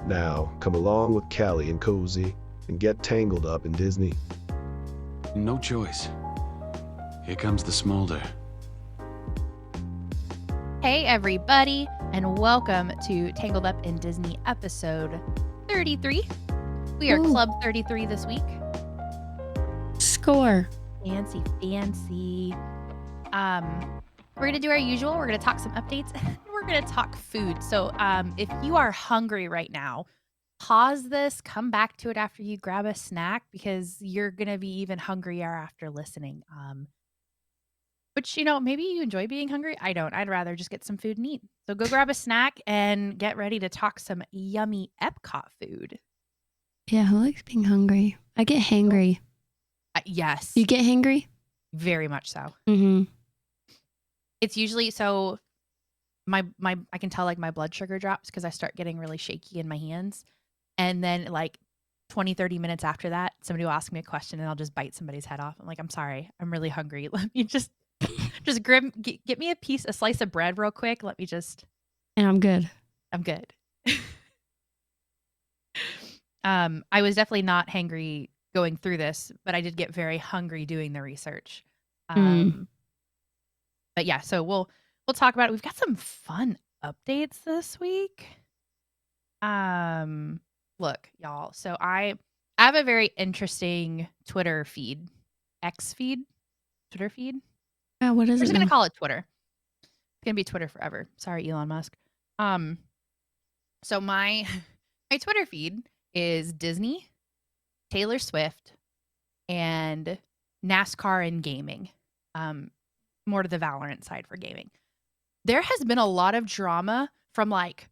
Now, come along with Callie and Cozy and get tangled up in Disney. No choice. Here comes the smolder. Hey, everybody, and welcome to Tangled Up in Disney episode 33. We are Ooh. Club 33 this week. Score. Fancy. We're going to do our usual. We're going to talk some updates, and we're going to talk food. So if you are hungry right now, pause this, come back to it after you grab a snack because you're going to be even hungrier after listening. Which, maybe you enjoy being hungry. I don't. I'd rather just get some food and eat. So go grab a snack and get ready to talk some yummy Epcot food. Yeah, who likes being hungry? I get hangry. Yes. You get hangry? Very much so. Mm-hmm. It's usually so my I can tell like my blood sugar drops because I start getting really shaky in my hands. And then like 20, 30 minutes after that, somebody will ask me a question and I'll just bite somebody's head off. I'm like, I'm sorry. I'm really hungry. Let me just get me a slice of bread real quick. Let me just. And I'm good. I'm good. I was definitely not hangry going through this, but I did get very hungry doing the research. But yeah, so we'll talk about it. We've got some fun updates this week. Look, y'all. So I have a very interesting Twitter feed, Twitter feed. What is We're it? just gonna call it Twitter. It's gonna be Twitter forever. Sorry, Elon Musk. So my Twitter feed is Disney, Taylor Swift, and NASCAR and gaming. More to the Valorant side for gaming. There has been a lot of drama from like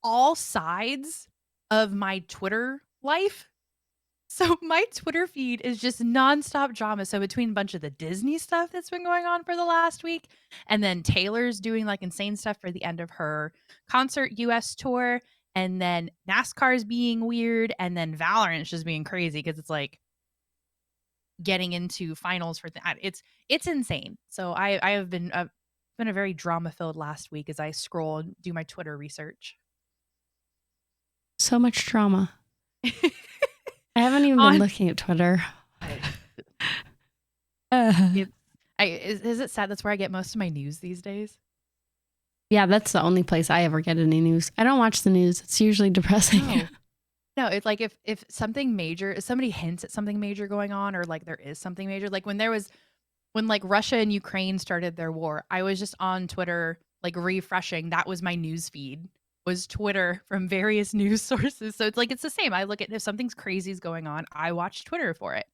all sides of my Twitter life. So my Twitter feed is just nonstop drama. So between a bunch of the Disney stuff that's been going on for the last week, and then Taylor's doing like insane stuff for the end of her concert US tour, and then NASCAR's being weird, and then Valorant's just being crazy because it's like getting into finals for it's insane. So I have been a very drama filled last week as I scroll and do my Twitter research. So much drama. I haven't even been looking at Twitter. Is it sad? That's where I get most of my news these days. Yeah, that's the only place I ever get any news. I don't watch the news. It's usually depressing. No, it's like if something major, if somebody hints at something major going on, or like there is something major, like when like Russia and Ukraine started their war, I was just on Twitter like refreshing. That was my news feed, was Twitter from various news sources. So it's the same. I look at if something's crazy is going on, I watch Twitter for it.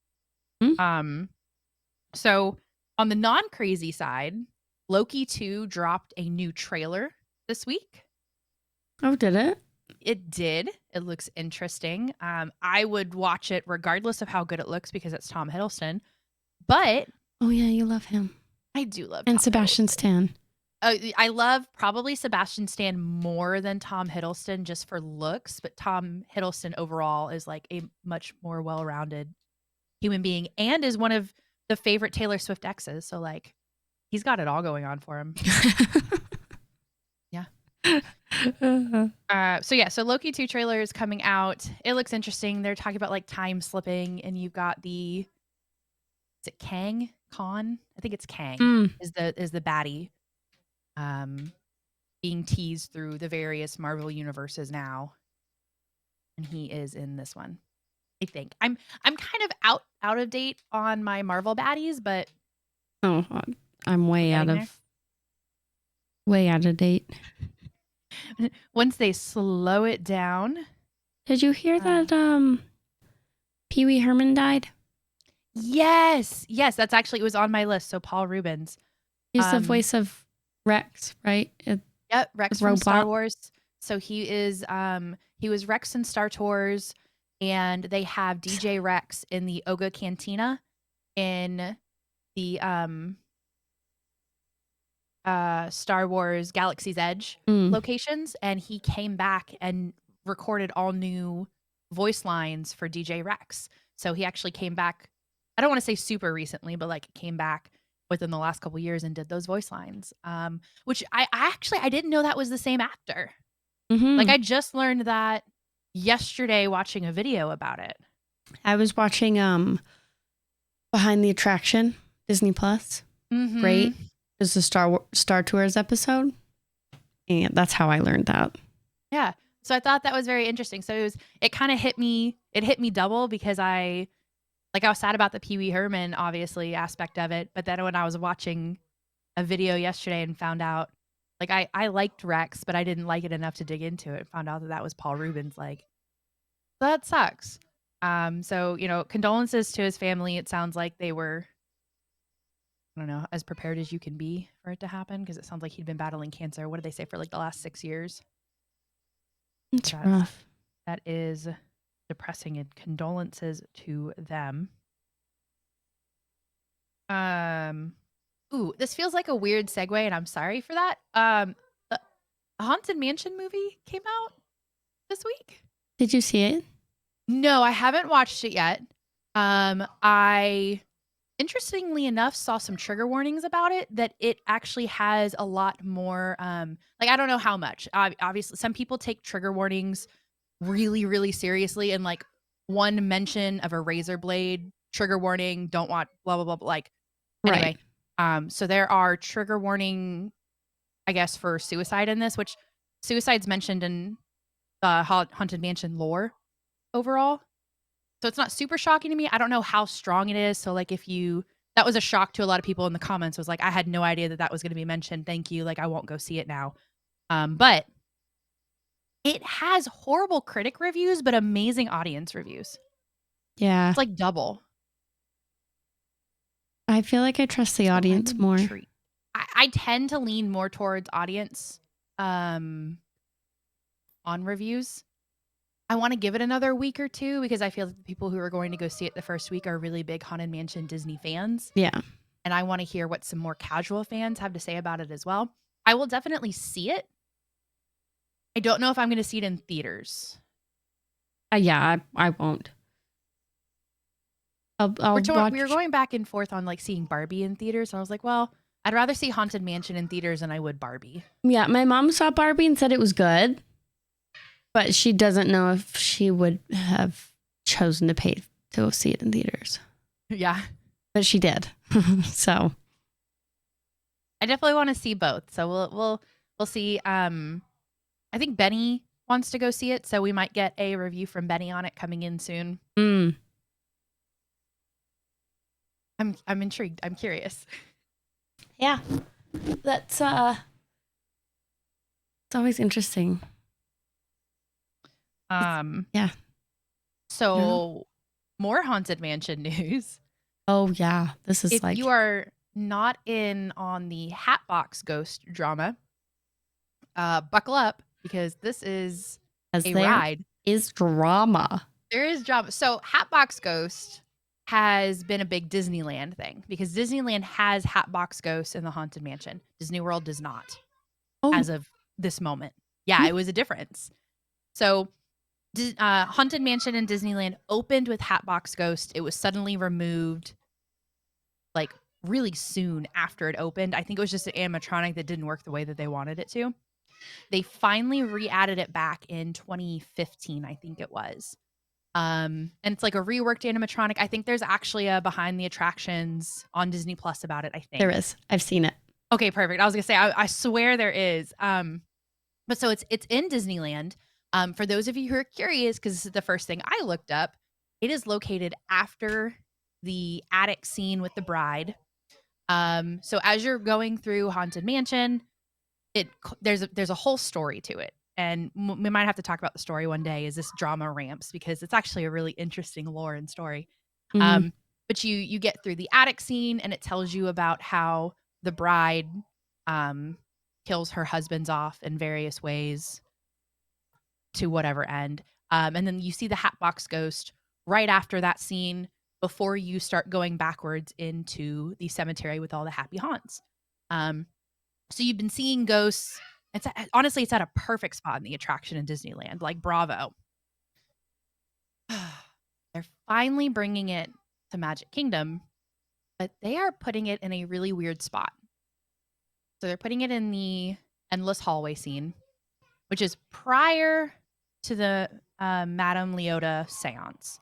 So on the non-crazy side, Loki 2 dropped a new trailer this week. Oh, did it? It did. It looks interesting. I would watch it regardless of how good it looks because it's Tom Hiddleston. But oh yeah, you love him. I do love and Tom Sebastian Hiddleston. Stan. I love probably Sebastian Stan more than Tom Hiddleston just for looks, but Tom Hiddleston overall is like a much more well-rounded human being and is one of the favorite Taylor Swift exes. So like he's got it all going on for him. Yeah. So Loki 2 trailer is coming out. It looks interesting. They're talking about like time slipping, and you've got is it Kang? Khan? I think it's Kang is the baddie. Being teased through the various Marvel universes now. And he is in this one. I think. I'm kind of out of date on my Marvel baddies, but I'm way out of date. Once they slow it down. Did you hear that Pee Wee Herman died? Yes, that's actually, it was on my list. So Paul Rubens. He's the voice of Rex, right? Yep, Rex from Star Wars. So he was Rex in Star Tours, and they have DJ Rex in the Oga Cantina in the Star Wars Galaxy's Edge locations, and he came back and recorded all new voice lines for DJ Rex. So he actually came back, I don't want to say super recently, but like came back within the last couple years and did those voice lines. Which I didn't know that was the same actor. Like I just learned that yesterday watching a video about it. I was watching Behind the Attraction, Disney Plus. Mm-hmm. Great. There's a Star Tours episode. And that's how I learned that. Yeah. So I thought that was very interesting. So it kind of hit me double because I was sad about the Pee Wee Herman, obviously, aspect of it. But then when I was watching a video yesterday and found out, like, I liked Rex, but I didn't like it enough to dig into it. Found out that was Paul Rubens. Like, that sucks. So, condolences to his family. It sounds like they were, I don't know, as prepared as you can be for it to happen, because it sounds like he'd been battling cancer. What did they say, for like the last 6 years? It's rough. That is depressing, and condolences to them. Ooh, this feels like a weird segue, and I'm sorry for that. The Haunted Mansion movie came out this week. Did you see it? No, I haven't watched it yet. I, interestingly enough, saw some trigger warnings about it, that it actually has a lot more, I don't know how much. Obviously, some people take trigger warnings really, really seriously, and like one mention of a razor blade, trigger warning, don't want blah, blah, blah, blah. Like, anyway, so there are trigger warning, I guess, for suicide in this, which suicide's mentioned in the Haunted Mansion lore overall. So it's not super shocking to me. I don't know how strong it is. So like, that was a shock to a lot of people in the comments, was like, I had no idea that was going to be mentioned. Thank you. Like, I won't go see it now. But it has horrible critic reviews, but amazing audience reviews. Yeah. It's like double. I feel like I trust the audience more. I tend to lean more towards audience on reviews. I want to give it another week or two, because I feel that the people who are going to go see it the first week are really big Haunted Mansion Disney fans. Yeah. And I want to hear what some more casual fans have to say about it as well. I will definitely see it. I don't know if I'm going to see it in theaters. Yeah, I won't. I'll watch. We were going back and forth on like seeing Barbie in theaters. And I was like, well, I'd rather see Haunted Mansion in theaters than I would Barbie. Yeah, my mom saw Barbie and said it was good, but she doesn't know if she would have chosen to pay to go see it in theaters. Yeah. But she did. So I definitely want to see both. So we'll see. I think Benny wants to go see it, so we might get a review from Benny on it coming in soon. I'm intrigued. I'm curious. Yeah. That's it's always interesting. Yeah. So more Haunted Mansion news. Oh yeah. This is if you are not in on the Hatbox Ghost drama, buckle up, because this is a ride. Is drama. There is drama. So Hatbox Ghost has been a big Disneyland thing, because Disneyland has Hatbox Ghost in the Haunted Mansion. Disney World does not, as of this moment. Yeah, it was a difference. So Haunted Mansion in Disneyland opened with Hatbox Ghost. It was suddenly removed like really soon after it opened. I think it was just an animatronic that didn't work the way that they wanted it to. They finally re-added it back in 2015, I think it was. And it's like a reworked animatronic. I think there's actually a behind the attractions on Disney Plus about it, I think. There is. I've seen it. Okay, perfect. I was gonna say, I swear there is. But so it's in Disneyland. For those of you who are curious, because this is the first thing I looked up, it is located after the attic scene with the bride. So as you're going through Haunted Mansion, there's a whole story to it. And we might have to talk about the story one day as this drama ramps, because it's actually a really interesting lore and story. Mm-hmm. But you get through the attic scene, and it tells you about how the bride kills her husbands off in various ways to whatever end. And then you see the Hatbox Ghost right after that scene, before you start going backwards into the cemetery with all the happy haunts. So you've been seeing ghosts. Honestly, it's at a perfect spot in the attraction in Disneyland. Like, bravo. They're finally bringing it to Magic Kingdom, but they are putting it in a really weird spot. So they're putting it in the endless hallway scene, which is prior to the Madame Leota seance.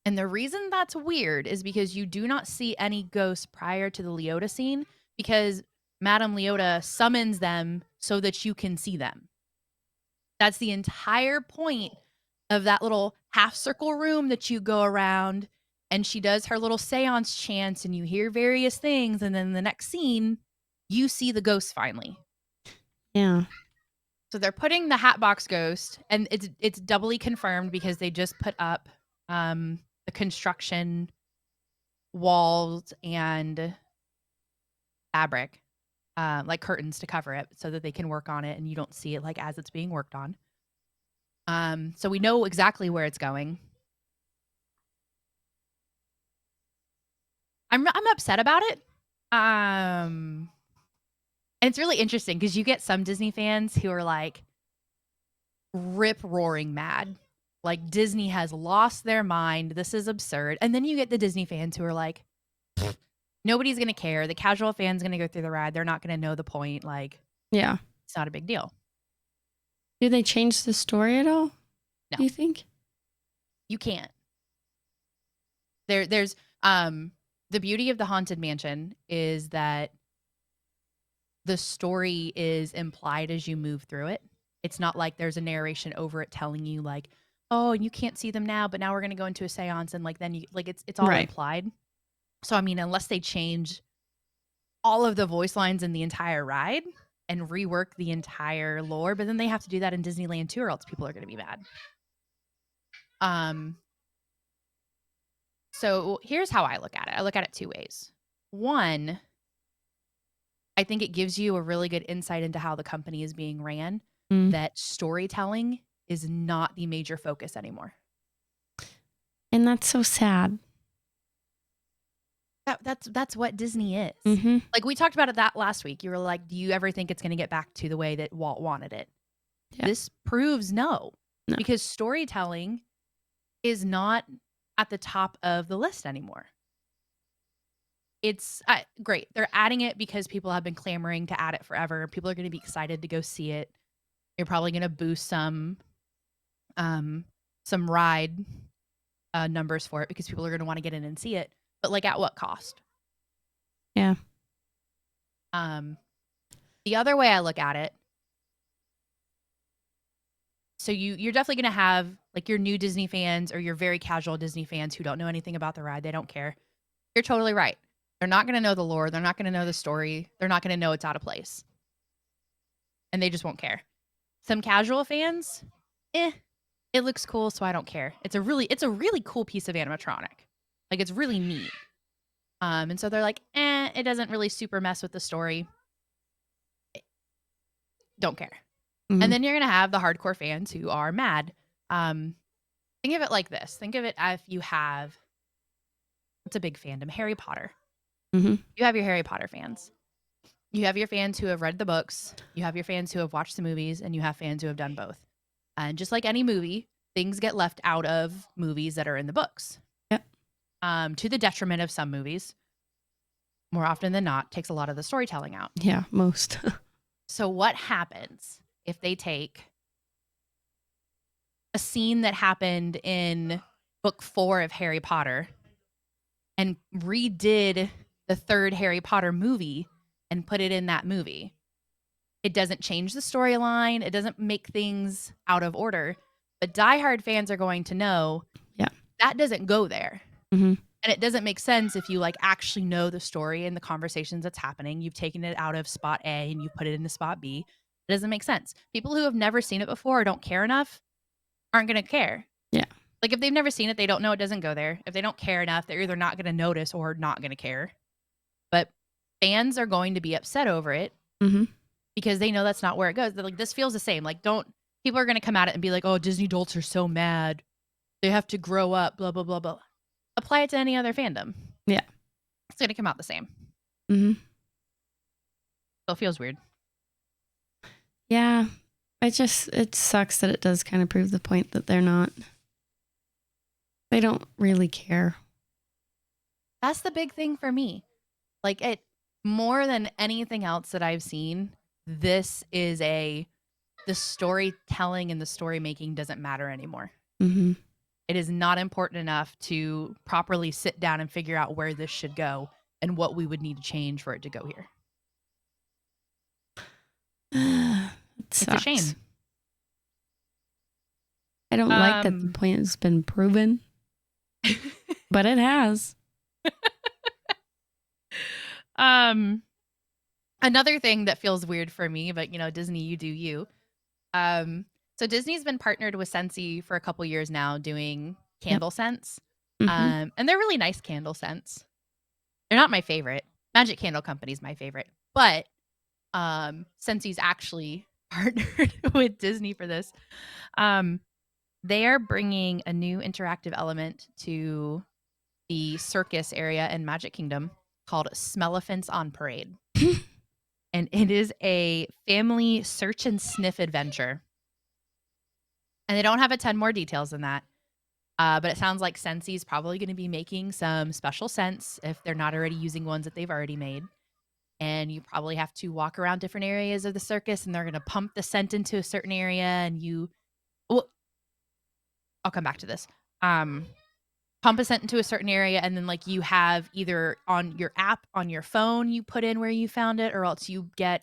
And the reason that's weird is because you do not see any ghosts prior to the Leota scene because Madame Leota summons them so that you can see them. That's the entire point of that little half circle room that you go around, and she does her little seance chants and you hear various things, and then the next scene you see the ghost finally. Yeah. So they're putting the Hatbox Ghost, and it's doubly confirmed because they just put up the construction walls and fabric, like curtains to cover it, so that they can work on it, and you don't see it like as it's being worked on. So we know exactly where it's going. I'm upset about it. And it's really interesting because you get some Disney fans who are like rip roaring mad. Like Disney has lost their mind. This is absurd. And then you get the Disney fans who are like, nobody's going to care. The casual fan's going to go through the ride. They're not going to know the point. Like, Yeah. it's not a big deal. Do they change the story at all? No. Do you think? You can't. There's the beauty of the Haunted Mansion is that the story is implied as you move through it. It's not like there's a narration over it telling you like, oh, you can't see them now, but now we're going to go into a seance, and like then you like it's all Right. implied. So I mean, unless they change all of the voice lines in the entire ride and rework the entire lore, but then they have to do that in Disneyland too, or else people are going to be mad. So here's how I look at it. I look at it two ways. One, I think it gives you a really good insight into how the company is being ran, that storytelling is not the major focus anymore. And that's so sad. That's what Disney is. Mm-hmm. Like we talked about it that last week. You were like, do you ever think it's going to get back to the way that Walt wanted it? Yeah. This proves no, No. because storytelling is not at the top of the list anymore. It's great. They're adding it because people have been clamoring to add it forever. People are going to be excited to go see it. You're probably going to boost some ride numbers for it because people are going to want to get in and see it. But like, at what cost? Yeah. The other way I look at it, so you're definitely going to have like your new Disney fans or your very casual Disney fans who don't know anything about the ride. They don't care. You're totally right. They're not going to know the lore. They're not going to know the story. They're not going to know it's out of place. And they just won't care. Some casual fans, it looks cool, so I don't care. It's a really cool piece of animatronic. Like, it's really neat. And so they're like, it doesn't really super mess with the story. Don't care. Mm-hmm. And then you're going to have the hardcore fans who are mad. Think of it like this. Think of it if you have, it's a big fandom, Harry Potter. Mm-hmm. You have your Harry Potter fans. You have your fans who have read the books. You have your fans who have watched the movies, and you have fans who have done both. And just like any movie, things get left out of movies that are in the books. Yep. To the detriment of some movies. More often than not, takes a lot of the storytelling out. Yeah, most. So what happens if they take a scene that happened in book 4 of Harry Potter and redid the third Harry Potter movie and put it in that movie? It doesn't change the storyline. It doesn't make things out of order. But diehard fans are going to know that doesn't go there. Mm-hmm. And it doesn't make sense if you like actually know the story and the conversations that's happening. You've taken it out of spot A and you put it into spot B. It doesn't make sense. People who have never seen it before or don't care enough aren't going to care. Yeah. Like if they've never seen it, they don't know it doesn't go there. If they don't care enough, they're either not going to notice or not going to care. But fans are going to be upset over it because they know that's not where it goes. They're like, this feels the same. Like, people are going to come at it and be like, oh, Disney adults are so mad. They have to grow up, blah, blah, blah, blah. Apply it to any other fandom. Yeah. It's going to come out the same. Mm-hmm. So it feels weird. Yeah. It sucks that it does kind of prove the point that they don't really care. That's the big thing for me. Like, it more than anything else that I've seen, this is a the storytelling and the story making doesn't matter anymore. Mm-hmm. It is not important enough to properly sit down and figure out where this should go and what we would need to change for it to go here. It's a shame. I don't like that the point has been proven, but it has. Another thing that feels weird for me, but Disney, you do you. So Disney's been partnered with Scentsy for a couple years now doing candle scents. Mm-hmm. And they're really nice candle scents. They're not my favorite. Magic Candle Company's my favorite. But Scensy's actually partnered with Disney for this. They are bringing a new interactive element to the circus area in Magic Kingdom called Smellephants on Parade. And it is a family search and sniff adventure. And they don't have a ton more details than that. But it sounds like Scentsy is probably going to be making some special scents if they're not already using ones that they've already made. And you probably have to walk around different areas of the circus, and they're going to pump the scent into a certain area. And I'll come back to this. Pump a scent into a certain area, and then you have either on your app on your phone you put in where you found it, or else you get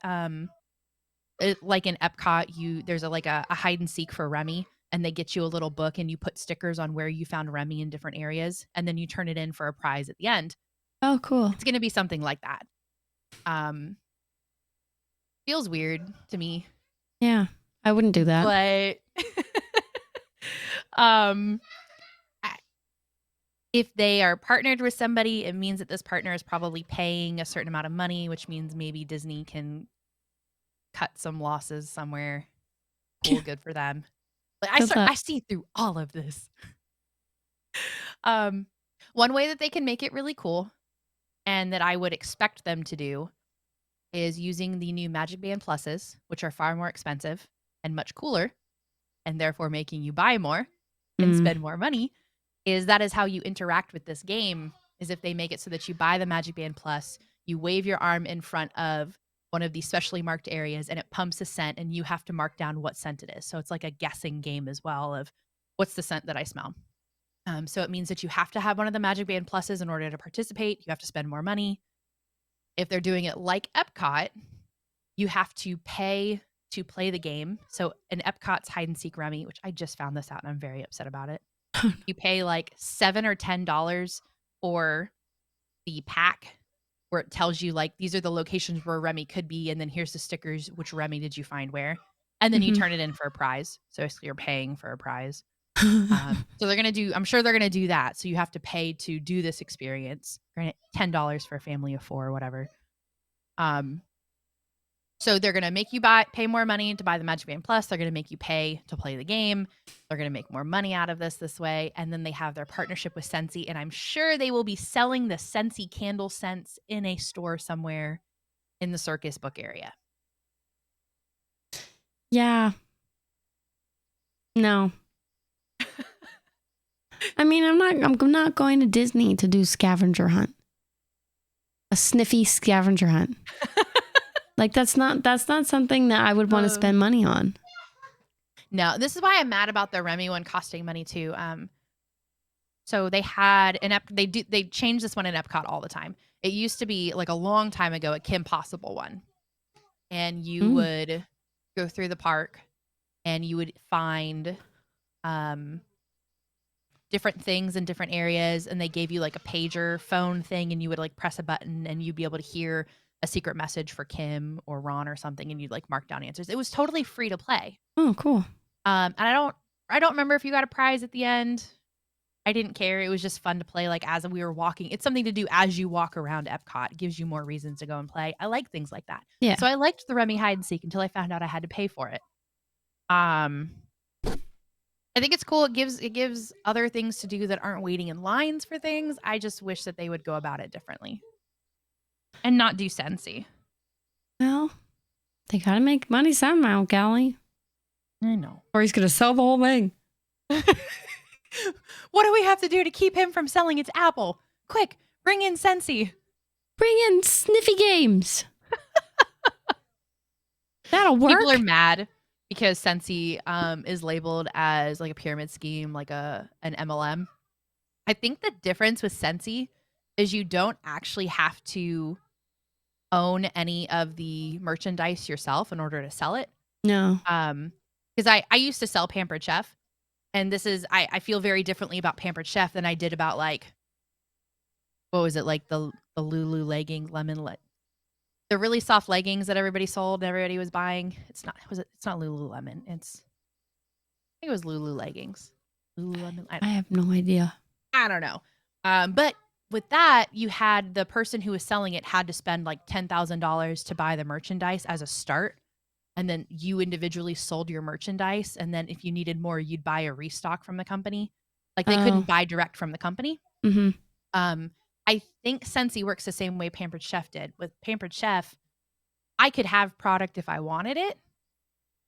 like in Epcot, there's a hide and seek for Remy, and they get you a little book and you put stickers on where you found Remy in different areas, and then you turn it in for a prize at the end. Oh, cool. It's going to be something like that. Feels weird to me. Yeah, I wouldn't do that. But if they are partnered with somebody, it means that this partner is probably paying a certain amount of money, which means maybe Disney can cut some losses somewhere. Cool, good for them. But I see through all of this. One way that they can make it really cool, and that I would expect them to do, is using the new Magic Band Pluses, which are far more expensive and much cooler, and therefore making you buy more and spend more money. That is how you interact with this game, is if they make it so that you buy the Magic Band Plus, you wave your arm in front of one of these specially marked areas, and it pumps a scent, and you have to mark down what scent it is. So it's like a guessing game as well of what's the scent that I smell. So it means that you have to have one of the Magic Band Pluses in order to participate. You have to spend more money. If they're doing it like Epcot, you have to pay to play the game. So in Epcot's Hide and Seek Remy, which I just found this out and I'm very upset about it, you pay like $7 or $10 for the pack where it tells you these are the locations where Remy could be, and then here's the stickers, which Remy did you find where, and then you turn it in for a prize. So you're paying for a prize. So I'm sure they're gonna do that. So you have to pay to do this experience. Granted, $10 for a family of 4 or whatever. So they're gonna make you pay more money to buy the Magic Band Plus. They're gonna make you pay to play the game. They're gonna make more money out of this way. And then they have their partnership with Scentsy, and I'm sure they will be selling the Scentsy candle scents in a store somewhere in the circus book area. Yeah. No. I mean, I'm not going to Disney to do scavenger hunt. A sniffy scavenger hunt. That's not something that I would want to spend money on. No, this is why I'm mad about the Remy one costing money too. So they had they change this one in Epcot all the time. It used to be a long time ago a Kim Possible one. And you would go through the park and you would find different things in different areas, and they gave you a pager phone thing, and you would press a button and you'd be able to hear a secret message for Kim or Ron or something, and you'd mark down answers. It was totally free to play. Oh, cool. And I don't remember if you got a prize at the end. I didn't care. It was just fun to play as we were walking. It's something to do as you walk around Epcot. It gives you more reasons to go and play. I like things like that. Yeah. So I liked the Remy hide and seek until I found out I had to pay for it. I think it's cool. It gives other things to do that aren't waiting in lines for things. I just wish that they would go about it differently and not do Scentsy. Well, they got to make money somehow, Callie. I know. Or he's going to sell the whole thing. What do we have to do to keep him from selling its apple? Quick, bring in Scentsy. Bring in sniffy games. That'll work. People are mad because Sensi is labeled as like a pyramid scheme, like an MLM. I think the difference with Sensi is you don't actually have to own any of the merchandise yourself in order to sell it. No. Because I used to sell Pampered Chef, and this is I feel very differently about Pampered Chef than I did about like what was it like the Lulu legging the really soft leggings that everybody sold, everybody was buying. It's not Lululemon. I think it was Lulu leggings. Lululemon. I have no idea. I don't know. But with that, you had the person who was selling it had to spend like $10,000 to buy the merchandise as a start. And then you individually sold your merchandise. And then if you needed more, you'd buy a restock from the company. Like they couldn't buy direct from the company. Mm-hmm. I think Sensi works the same way Pampered Chef did. With Pampered Chef, I could have product if I wanted it.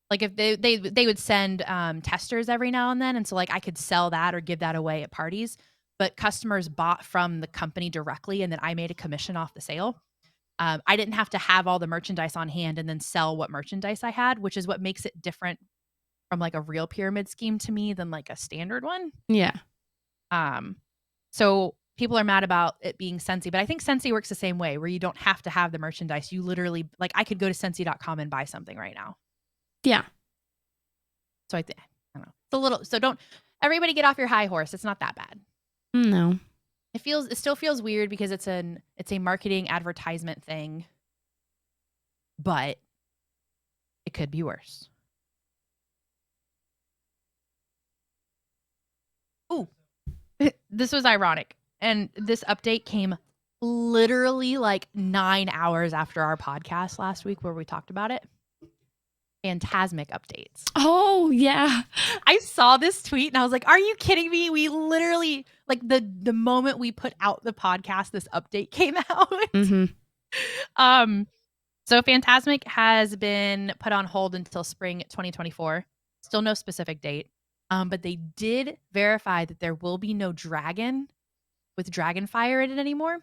Like if they would send testers every now and then, and so like I could sell that or give that away at parties. But customers bought from the company directly, and then I made a commission off the sale. I didn't have to have all the merchandise on hand and then sell what merchandise I had, which is what makes it different from like a real pyramid scheme to me than like a standard one. Yeah. So people are mad about it being Sensi, but I think Sensi works the same way where you don't have to have the merchandise. You literally, like I could go to Sensi.com and buy something right now. Yeah. So I don't know. It's a little, so don't everybody get off your high horse. It's not that bad. No. It still feels weird because it's a marketing advertisement thing, but it could be worse. Ooh, this was ironic. And this update came literally like 9 hours after our podcast last week where we talked about it. Phantasmic updates. Oh, yeah. I saw this tweet and I was like, are you kidding me? We literally, like the moment we put out the podcast, this update came out. Mm-hmm. So Phantasmic has been put on hold until spring 2024. Still no specific date. But they did verify that there will be no dragon with Dragonfire in it anymore.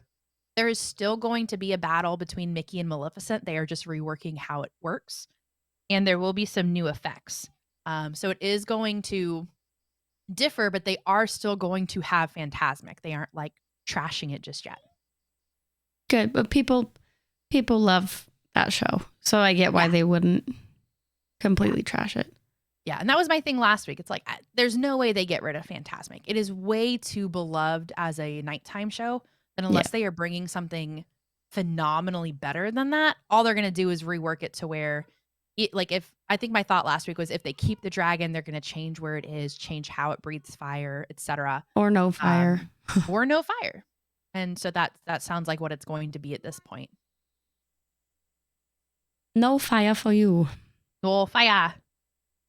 There is still going to be a battle between Mickey and Maleficent. They are just reworking how it works. And there will be some new effects. So it is going to differ, but they are still going to have Phantasmic. They aren't like trashing it just yet. Good, but people love that show, so I get why they wouldn't completely trash it. Yeah, and that was my thing last week. It's like there's no way they get rid of Phantasmic. It is way too beloved as a nighttime show, and unless they are bringing something phenomenally better than that, all they're going to do is rework it to where I think my thought last week was if they keep the dragon, they're going to change where it is, change how it breathes fire, etc. Or no fire. Or no fire. And so that sounds like what it's going to be at this point. No fire for you. No fire.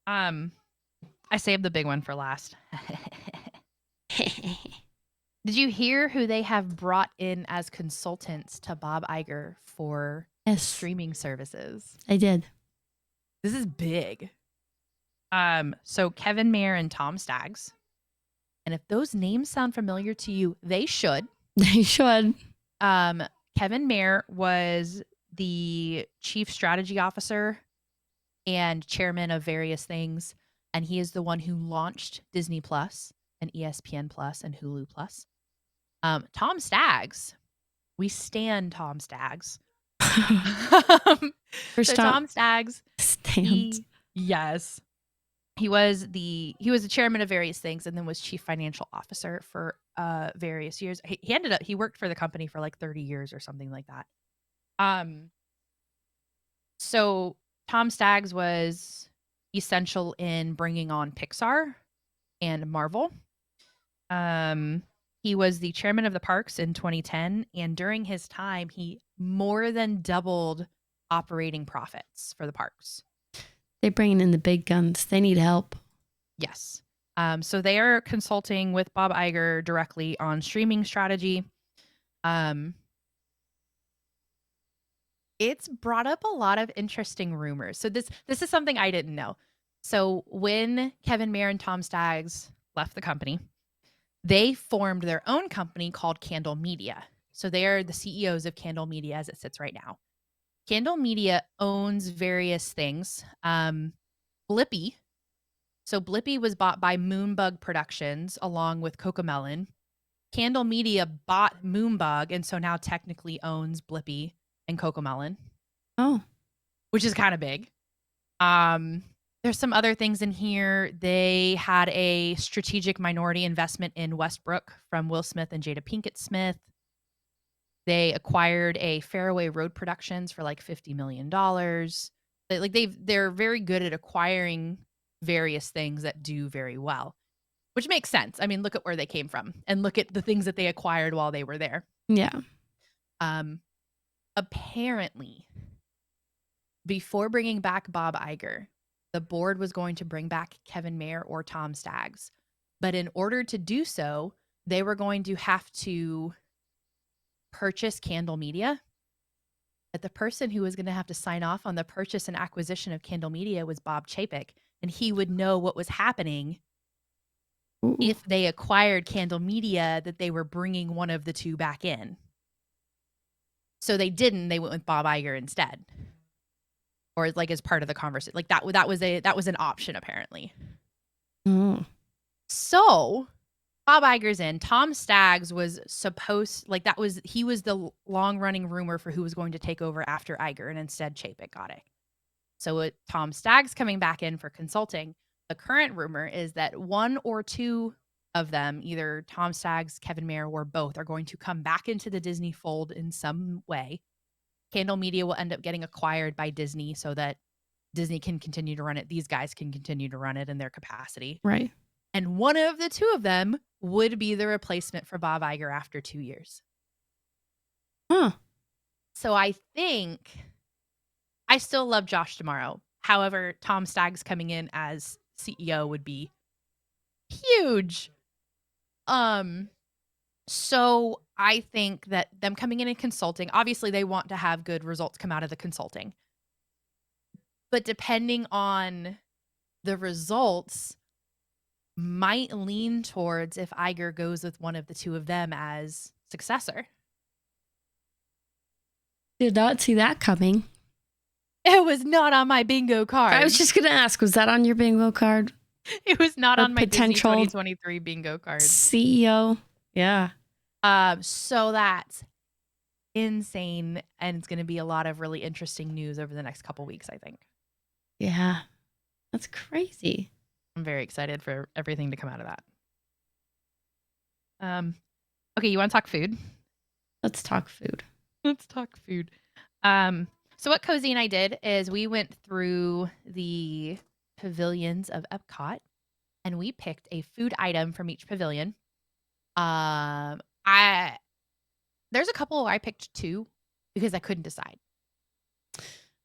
I saved the big one for last. Did you hear who they have brought in as consultants to Bob Iger for streaming services? I did. This is big. So Kevin Mayer and Tom Staggs. And if those names sound familiar to you, they should. They should. Kevin Mayer was the chief strategy officer and chairman of various things. And he is the one who launched Disney Plus and ESPN Plus and Hulu Plus. Tom Staggs, we stand Tom Staggs. Tom Staggs stands. He was the chairman of various things and then was chief financial officer for various years. He worked for the company for like 30 years or something like that. So Tom Staggs was essential in bringing on Pixar and Marvel. He was the chairman of the parks in 2010, and during his time, he more than doubled operating profits for the parks. They're bringing in the big guns. They need help. Yes. So they are consulting with Bob Iger directly on streaming strategy. It's brought up a lot of interesting rumors. So this is something I didn't know. So when Kevin Mayer and Tom Staggs left the company, they formed their own company called Candle Media. So they are the CEOs of Candle Media as it sits right now. Candle Media owns various things. Blippi. So Blippi was bought by Moonbug Productions along with Cocomelon. Candle Media bought Moonbug and so now technically owns Blippi and Cocomelon, Oh. which is kind of big. There's some other things in here. They had a strategic minority investment in Westbrook from Will Smith and Jada Pinkett Smith. They acquired a Fairway Road Productions for like $50 million. They're very good at acquiring various things that do very well, which makes sense. I mean, look at where they came from and look at the things that they acquired while they were there. Yeah. Apparently, before bringing back Bob Iger, the board was going to bring back Kevin Mayer or Tom Staggs. But in order to do so, they were going to have to purchase Candle Media. But the person who was going to have to sign off on the purchase and acquisition of Candle Media was Bob Chapek, and he would know what was happening Ooh. if they acquired Candle Media, that they were bringing one of the two back in. So they didn't. They went with Bob Iger instead, or like as part of the conversation. Like that was an option apparently. Oh. So Bob Iger's in. Tom Staggs was supposed he was the long running rumor for who was going to take over after Iger, and instead Chapek got it. So with Tom Staggs coming back in for consulting, the current rumor is that one or two of them, either Tom Staggs, Kevin Mayer, or both, are going to come back into the Disney fold in some way. Candle Media will end up getting acquired by Disney so that Disney can continue to run it. These guys can continue to run it in their capacity. Right. And one of the two of them would be the replacement for Bob Iger after 2 years. Huh. So I think I still love Josh D'Amaro. However, Tom Staggs coming in as CEO would be huge. So I think that them coming in and consulting, obviously they want to have good results come out of the consulting. But depending on the results, might lean towards if Iger goes with one of the two of them as successor. Did not see that coming. It was not on my bingo card. I was just going to ask, was that on your bingo card? It was not Or on my Disney potential 2023 bingo card. CEO. Yeah. So that's insane, and it's going to be a lot of really interesting news over the next couple weeks, I think. Yeah. That's crazy. I'm very excited for everything to come out of that. Okay, you want to talk food? Let's talk food. Let's talk food. So what Cozy and I did is we went through the pavilions of Epcot, and we picked a food item from each pavilion. There's a couple where I picked two because I couldn't decide.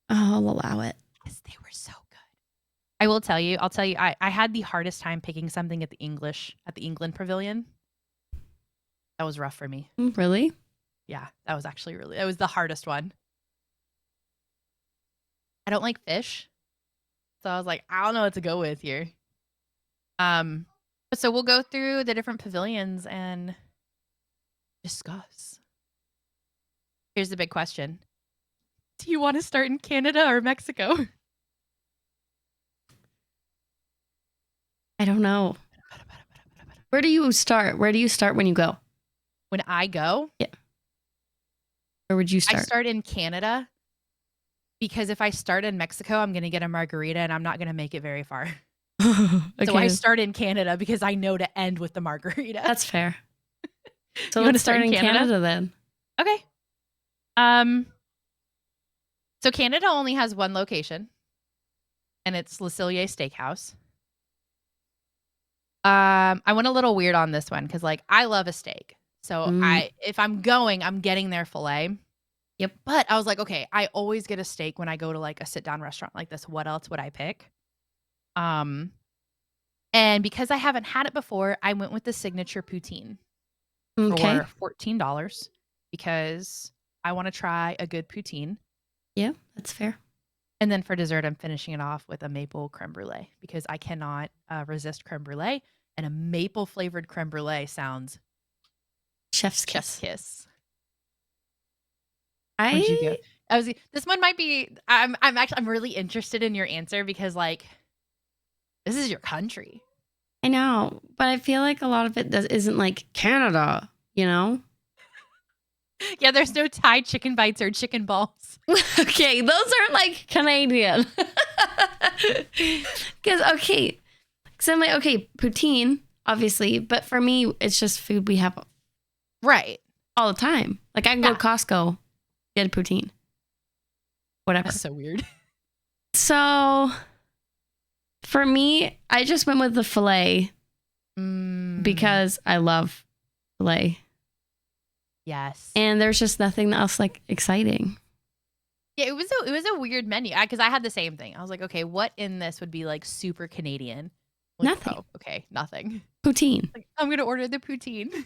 I'll allow it. Because they were so good. I'll tell you, I had the hardest time picking something at the England pavilion. That was rough for me. Really? Yeah, that was the hardest one. I don't like fish. So I was like, I don't know what to go with here. So we'll go through the different pavilions and discuss. Here's the big question. Do you want to start in Canada or Mexico? I don't know. Where do you start? Where do you start when you go? When I go? Yeah. Where would you start? I start in Canada because if I start in Mexico, I'm going to get a margarita and I'm not going to make it very far. Okay. So I start in Canada because I know to end with the margarita. That's fair. So You let's start in Canada then. Okay. So Canada only has one location, and it's Le Cellier Steakhouse. I went a little weird on this one because, like, I love a steak. So if I'm going, I'm getting their filet. Yep. But I was like, okay, I always get a steak when I go to like a sit down restaurant like this. What else would I pick? And because I haven't had it before, I went with the signature poutine for $14 because I want to try a good poutine. Yeah, that's fair. And then for dessert, I'm finishing it off with a maple creme brulee because I cannot resist creme brulee. And a maple flavored creme brulee sounds Chef's chef's kiss. kiss. Where'd you go? This one might be. I'm really interested in your answer because like This is your country. I know, but I feel like a lot of it isn't like Canada, you know? Yeah, there's no Thai chicken bites or chicken balls. Okay, those aren't like Canadian. Because, okay, so I'm like, okay, poutine, obviously, but for me, it's just food we have Right. all the time. Like, I can go to Costco, get a poutine, whatever. That's so weird. So, for me, I just went with the filet because I love filet. Yes. And there's just nothing else like exciting. Yeah, it was a weird menu because I had the same thing. I was like, okay, what in this would be like super Canadian? Like, Nothing. Oh, okay, nothing. Poutine. Like, I'm gonna order the poutine.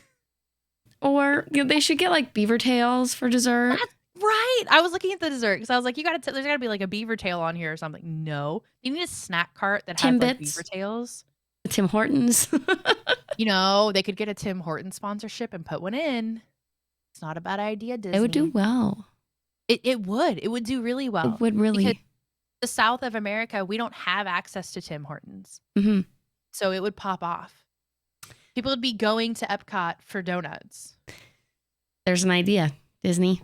Or they should get like beaver tails for dessert. That's right. I was looking at the dessert because I was like, there's gotta be like a beaver tail on here or something. No, you need a snack cart that has like beaver tails. Tim Hortons. You know, they could get a Tim Hortons sponsorship and put one in. It's not a bad idea, Disney. It would do well. It would. It would do really well. It would really. Because the South of America, we don't have access to Tim Hortons. Mm-hmm. So it would pop off. People would be going to Epcot for donuts. There's an idea, Disney.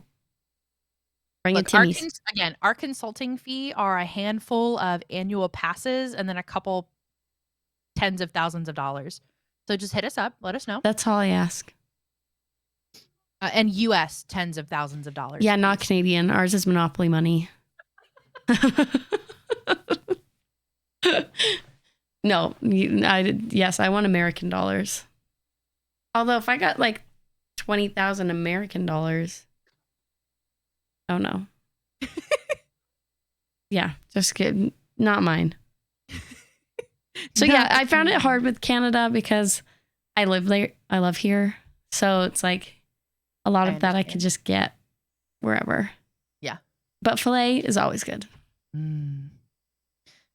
Bring it to me. Again, our consulting fee are a handful of annual passes and then a couple tens of thousands of dollars. So just hit us up. Let us know. That's all I ask. And US tens of thousands of dollars. Yeah, not Canadian. Ours is monopoly money. No, yes, I want American dollars. Although if I got like 20,000 American dollars, oh no. Yeah, just kidding. Not mine. So yeah, I found it hard with Canada because I live there. I live here. So it's like a lot of that I could just get wherever. Yeah. But filet is always good. All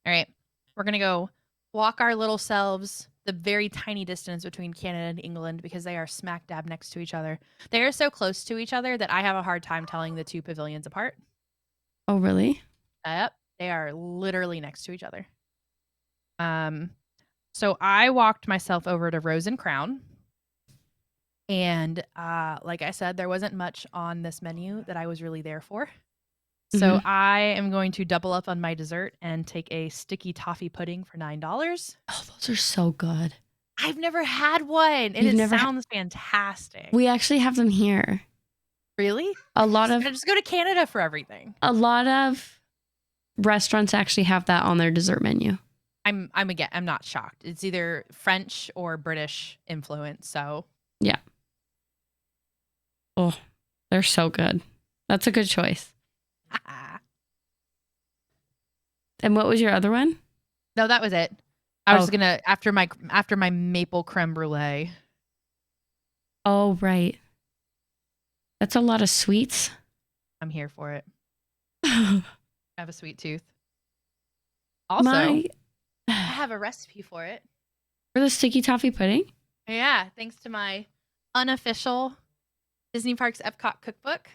right. We're going to go walk our little selves the very tiny distance between Canada and England because they are smack dab next to each other. They are so close to each other that I have a hard time telling the two pavilions apart. Oh, really? Yep. They are literally next to each other. So I walked myself over to Rose and Crown. And like I said, there wasn't much on this menu that I was really there for. So I am going to double up on my dessert and take a sticky toffee pudding for $9. Oh, those are so good. I've never had one, and it sounds fantastic. We actually have them here. Really? Just go to Canada for everything. A lot of restaurants actually have that on their dessert menu. I'm not shocked. It's either French or British influence. So yeah. Oh, they're so good. That's a good choice. And what was your other one? No, that was it. I was gonna after my maple creme brulee. Oh, right. That's a lot of sweets. I'm here for it. I have a sweet tooth. Also, I have a recipe for it. For the sticky toffee pudding? Yeah, thanks to my unofficial Disney Parks Epcot cookbook.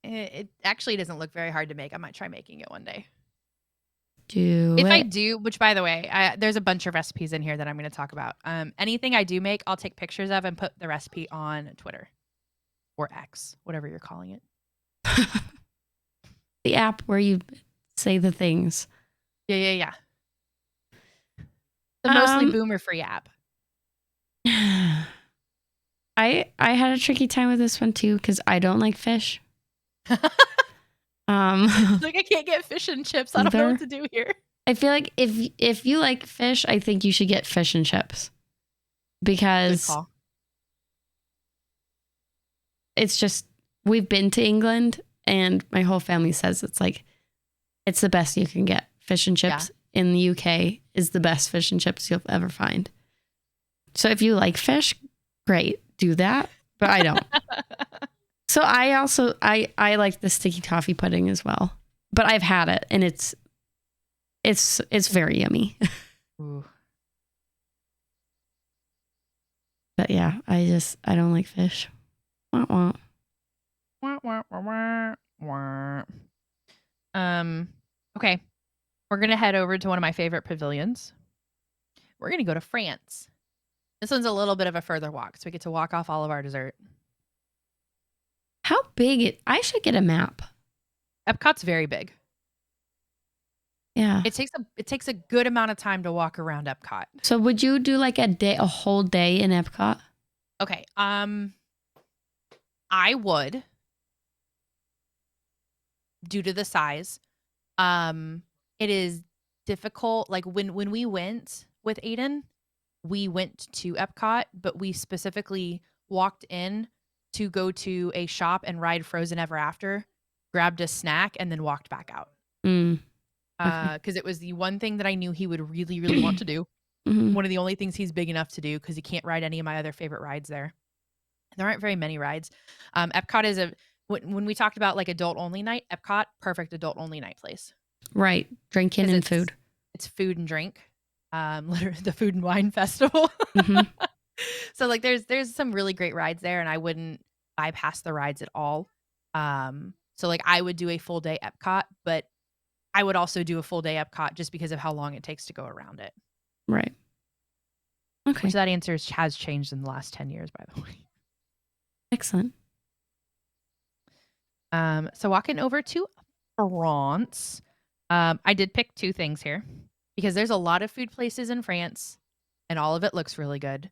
It actually doesn't look very hard to make. I might try making it one day. I do, which by the way, there's a bunch of recipes in here that I'm going to talk about. Anything I do make, I'll take pictures of and put the recipe on Twitter or X, whatever you're calling it. The app where you say the things. Yeah. The mostly boomer free app. I had a tricky time with this one too because I don't like fish. Like I can't get fish and chips. I don't know what to do here. I feel like if you like fish, I think you should get fish and chips because it's just we've been to England and my whole family says it's the best you can get. Fish and chips in the UK is the best fish and chips you'll ever find. So if you like fish, great, do that. But I don't. So I also I like the sticky toffee pudding as well, but I've had it and it's very yummy. Ooh. But yeah, I don't like fish. Wah, wah. Wah, wah, wah, wah, wah. Okay, we're gonna head over to one of my favorite pavilions. we're going to go to France. This one's a little bit of a further walk, so we get to walk off all of our dessert. How big I should get a map. Epcot's very big. Yeah. It takes a good amount of time to walk around Epcot. So would you do like a whole day in Epcot? Okay. I would, due to the size. It is difficult. Like when we went with Aiden, we went to Epcot, but we specifically walked in to go to a shop and ride Frozen Ever After, grabbed a snack, and then walked back out. Okay. Because it was the one thing that I knew he would really, really want to do. Mhm. One of the only things he's big enough to do because he can't ride any of my other favorite rides there. There aren't very many rides. Epcot is when we talked about like adult only night, Epcot, perfect adult only night place. Right. Drinking 'Cause and it's- food. It's food and drink. Literally the food and wine festival. Mhm. So like there's some really great rides there, and I wouldn't bypass the rides at all. So like I would do a full day Epcot, but I would also do a full day Epcot just because of how long it takes to go around it. Right. Okay. Which that answer has changed in the last 10 years, by the way. Excellent. So walking over to France, I did pick two things here because there's a lot of food places in France, and all of it looks really good.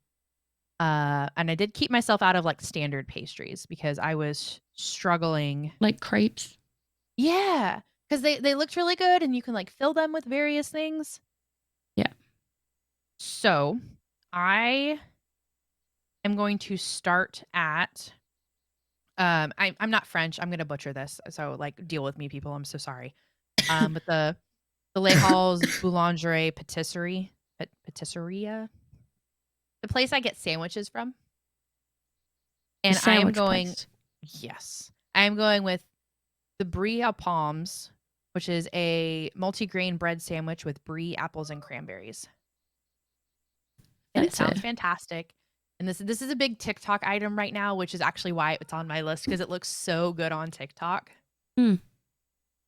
And I did keep myself out of like standard pastries because I was struggling. Like crepes. Yeah, because they looked really good, and you can like fill them with various things. Yeah. So I am going to start at. I'm not French. I'm gonna butcher this, so like deal with me, people. I'm so sorry. But the Les Halles Boulangerie Patisserie, Patisseria, the place I get sandwiches from, and I am Sandwich going. place. Yes, I am going with the Brie aux Pommes, which is a multi-grain bread sandwich with brie, apples, and cranberries. And it sounds Fancy. fantastic. And this is a big TikTok item right now, which is actually why it's on my list because it looks so good on TikTok. Hmm.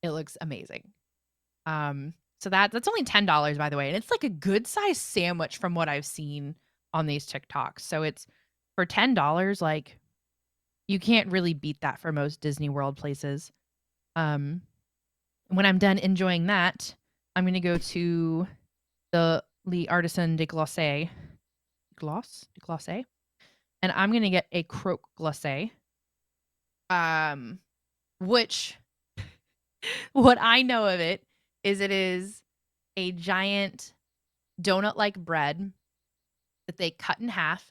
It looks amazing. So that's only $10, by the way, and it's like a good sized sandwich from what I've seen on these TikToks. So it's for $10, like you can't really beat that for most Disney World places. When I'm done enjoying that, I'm gonna go to the Artisan de Glacé. Glacé, and I'm gonna get a croque glacé. Which what I know of it is a giant donut-like bread that they cut in half,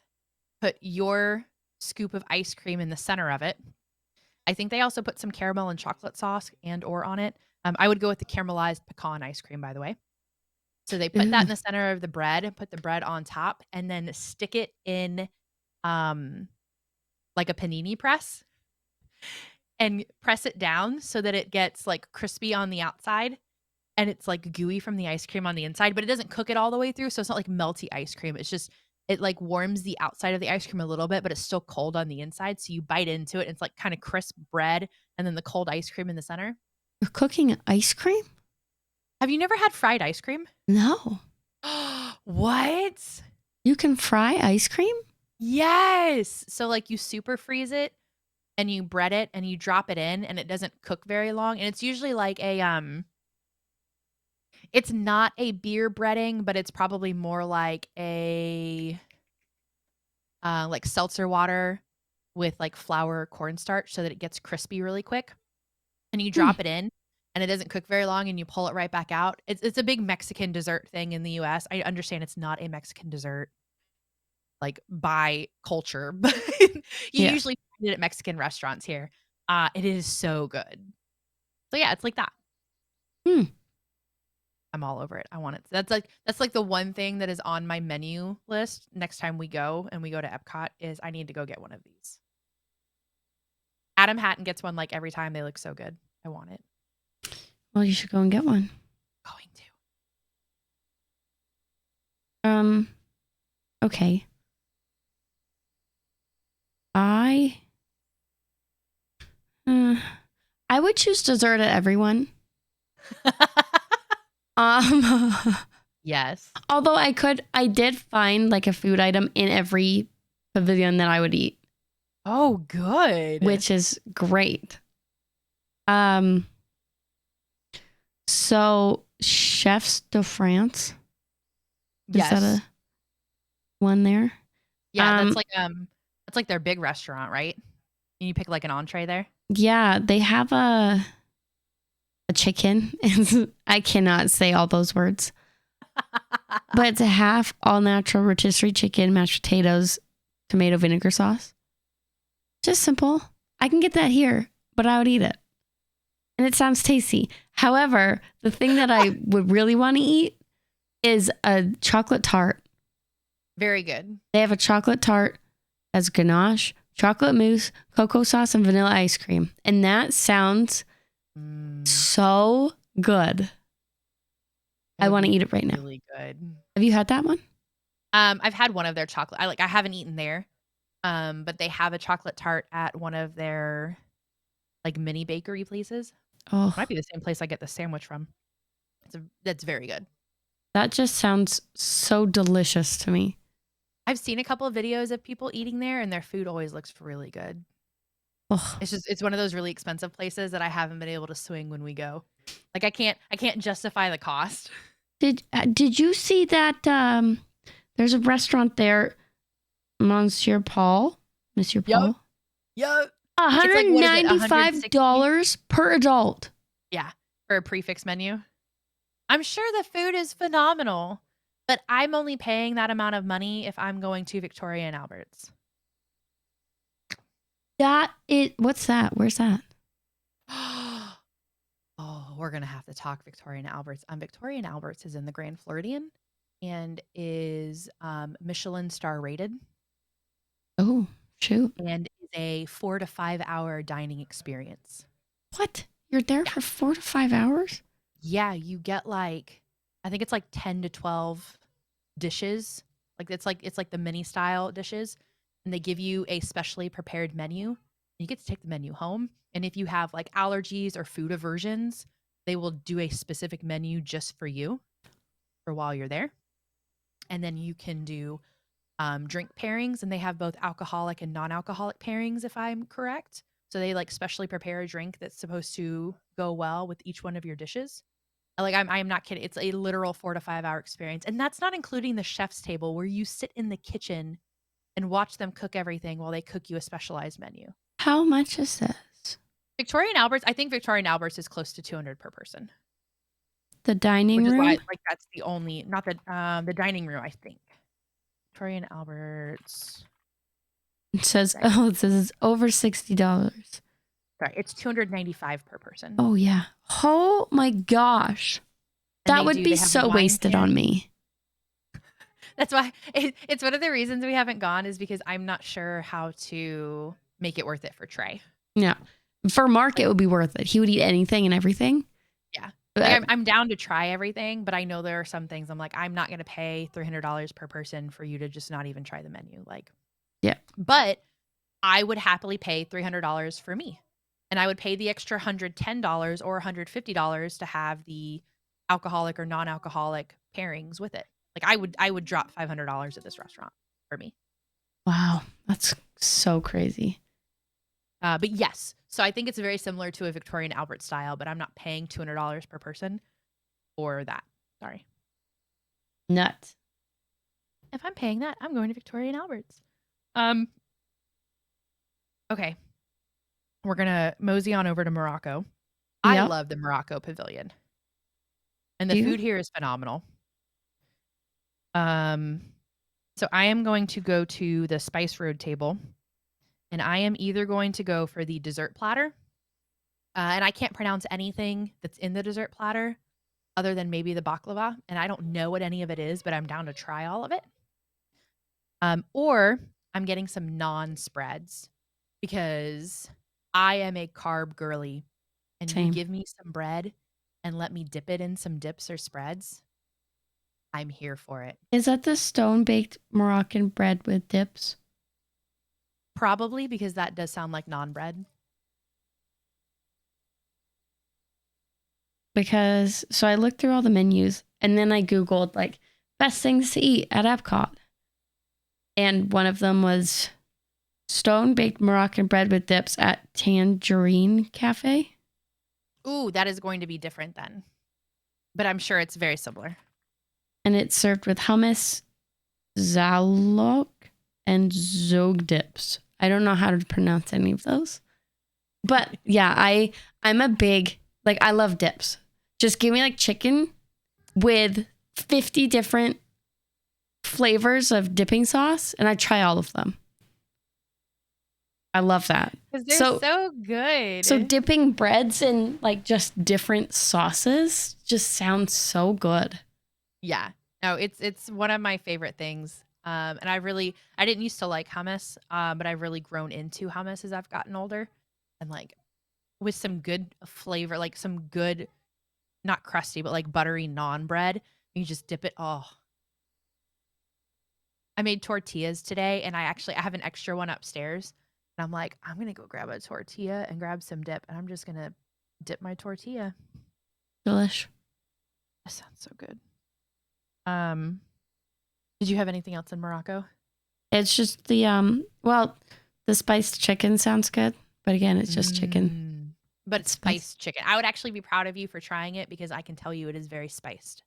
put your scoop of ice cream in the center of it. I think they also put some caramel and chocolate sauce and or on it. I would go with the caramelized pecan ice cream, by the way. So they put that in the center of the bread and put the bread on top and then stick it in like a panini press and press it down so that it gets like crispy on the outside and it's like gooey from the ice cream on the inside, but it doesn't cook it all the way through. So it's not like melty ice cream. It's just, it like warms the outside of the ice cream a little bit, but it's still cold on the inside. So you bite into it and it's like kind of crisp bread and then the cold ice cream in the center. You're cooking ice cream? Have you never had fried ice cream? No. What? You can fry ice cream? Yes. So like you super freeze it and you bread it and you drop it in and it doesn't cook very long. And it's usually like a it's not a beer breading, but it's probably more like a like seltzer water with like flour or cornstarch so that it gets crispy really quick. And you drop it in and it doesn't cook very long and you pull it right back out. It's a big Mexican dessert thing in the US. I understand it's not a Mexican dessert like by culture, but you usually find it at Mexican restaurants here. It is so good. So yeah, it's like that. I'm all over it. I want it. That's like the one thing that is on my menu list next time we go and we go to Epcot is I need to go get one of these. Adam Hatton gets one like every time. They look so good. I want it. Well, you should go and get one. Going to. Okay. I would choose dessert at everyone. Yes. Although I did find like a food item in every pavilion that I would eat, Oh, good. which is great. So Chefs de France, is yes. that a one there? Yeah, that's like their big restaurant, right? And you pick like an entree there. Yeah, they have a chicken. I cannot say all those words. But it's a half all natural rotisserie chicken, mashed potatoes, tomato vinegar sauce. Just simple. I can get that here, but I would eat it. And it sounds tasty. However, the thing that I would really want to eat is a chocolate tart. Very good. They have a chocolate tart as ganache, chocolate mousse, cocoa sauce, and vanilla ice cream. And that sounds so good. I want to eat it right now. Really good. Have you had that one? I've had one of their chocolate. I haven't eaten there. But they have a chocolate tart at one of their like mini bakery places. Oh, Might be the same place I get the sandwich from. That's very good. that just sounds so delicious to me. I've seen a couple of videos of people eating there, and their food always looks really good. Oh, It's one of those really expensive places that I haven't been able to swing when we go. Like I can't justify the cost. did you see that? There's a restaurant there, Monsieur Paul. Yup. $195 per adult. Yeah, for a prefix menu. I'm sure the food is phenomenal, but I'm only paying that amount of money if I'm going to Victoria and Albert's. What's that? Where's that? Oh, we're gonna have to talk Victoria and Albert's. Victoria and Albert's is in the Grand Floridian and is Michelin star rated. Oh, shoot. And is a 4 to 5 hour dining experience. What? You're there for 4 to 5 hours? Yeah, you get like, I think it's like 10 to 12 dishes. It's like the mini style dishes, and they give you a specially prepared menu. You get to take the menu home, and if you have like allergies or food aversions, they will do a specific menu just for you for while you're there. And then you can do drink pairings, and they have both alcoholic and non-alcoholic pairings, if I'm correct. So they like specially prepare a drink that's supposed to go well with each one of your dishes. Like I'm not kidding. It's a literal 4 to 5 hour experience, and that's not including the chef's table where you sit in the kitchen and watch them cook everything while they cook you a specialized menu. How much is this? Victoria and Albert's, I think Victoria and Albert's is close to $200 per person. The dining Which is room? why like that's the only, not the dining room, I think. Victoria and Albert's. It says it's over $60. Sorry, it's $295 per person. Oh, yeah. Oh, my gosh. And That would be so wasted on me. That's why it's one of the reasons we haven't gone, is because I'm not sure how to make it worth it for Trey. Yeah. For Mark, it would be worth it. He would eat anything and everything. Yeah. Like I'm down to try everything, but I know there are some things I'm like, I'm not going to pay $300 per person for you to just not even try the menu. Like, yeah. But I would happily pay $300 for me. And I would pay the extra $110 or $150 to have the alcoholic or non-alcoholic pairings with it. Like I would drop $500 at this restaurant for me. Wow. That's so crazy. But yes, so I think it's very similar to a Victorian Albert style, but I'm not paying $200 per person for that. Sorry. Nuts. If I'm paying that, I'm going to Victorian Albert's. Okay. We're going to mosey on over to Morocco. I love the Morocco Pavilion. And the food here is phenomenal. So I am going to go to the Spice Road table, and I am either going to go for the dessert platter, and I can't pronounce anything that's in the dessert platter other than maybe the baklava, and I don't know what any of it is, but I'm down to try all of it. Or I'm getting some non-spreads because I am a carb girly, and you give me some bread and let me dip it in some dips or spreads, I'm here for it. Is that the stone-baked Moroccan bread with dips? Probably, because that does sound like non bread. because so I looked through all the menus and then I Googled like best things to eat at Epcot. And one of them was stone baked Moroccan bread with dips at Tangerine Cafe. Ooh, that is going to be different then. But I'm sure it's very similar. And it's served with hummus, zalok, and zog dips. I don't know how to pronounce any of those. But yeah, I'm a big, like, I love dips. Just give me like chicken with 50 different flavors of dipping sauce, and I try all of them. I love that. Because they're so good. So dipping breads in like just different sauces just sounds so good. Yeah. No, it's one of my favorite things. And I didn't used to like hummus, but I've really grown into hummus as I've gotten older. And like with some good flavor, like some good, not crusty, but like buttery naan bread. You just dip it. Oh. I made tortillas today, and I have an extra one upstairs. And I'm like, I'm going to go grab a tortilla and grab some dip. And I'm just going to dip my tortilla. Delish. That sounds so good. Did you have anything else in Morocco? It's just the the spiced chicken sounds good, but again, it's just chicken. But it's spiced chicken. I would actually be proud of you for trying it because I can tell you it is very spiced.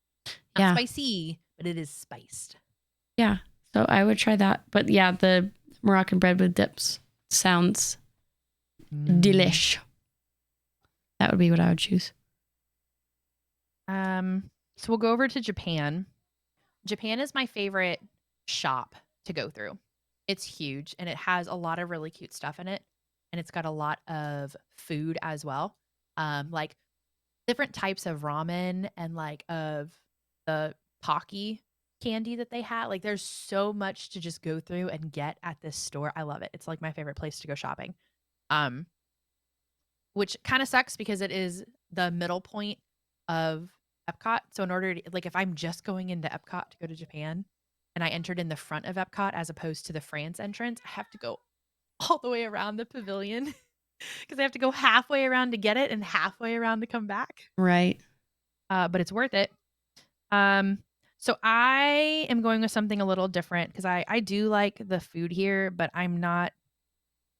Not spicy, but it is spiced. Yeah. So I would try that. But yeah, the Moroccan bread with dips sounds delish. That would be what I would choose. So we'll go over to Japan. Japan is my favorite shop to go through. It's huge and it has a lot of really cute stuff in it. And it's got a lot of food as well. Like different types of ramen and like of the Pocky candy that they have. Like there's so much to just go through and get at this store. I love it. It's like my favorite place to go shopping. Which kind of sucks because it is the middle point of Epcot. So in order to, like, if I'm just going into Epcot to go to Japan and I entered in the front of Epcot as opposed to the France entrance, I have to go all the way around the pavilion because I have to go halfway around to get it and halfway around to come back. Right. But it's worth it. So I am going with something a little different because I do like the food here, but I'm not,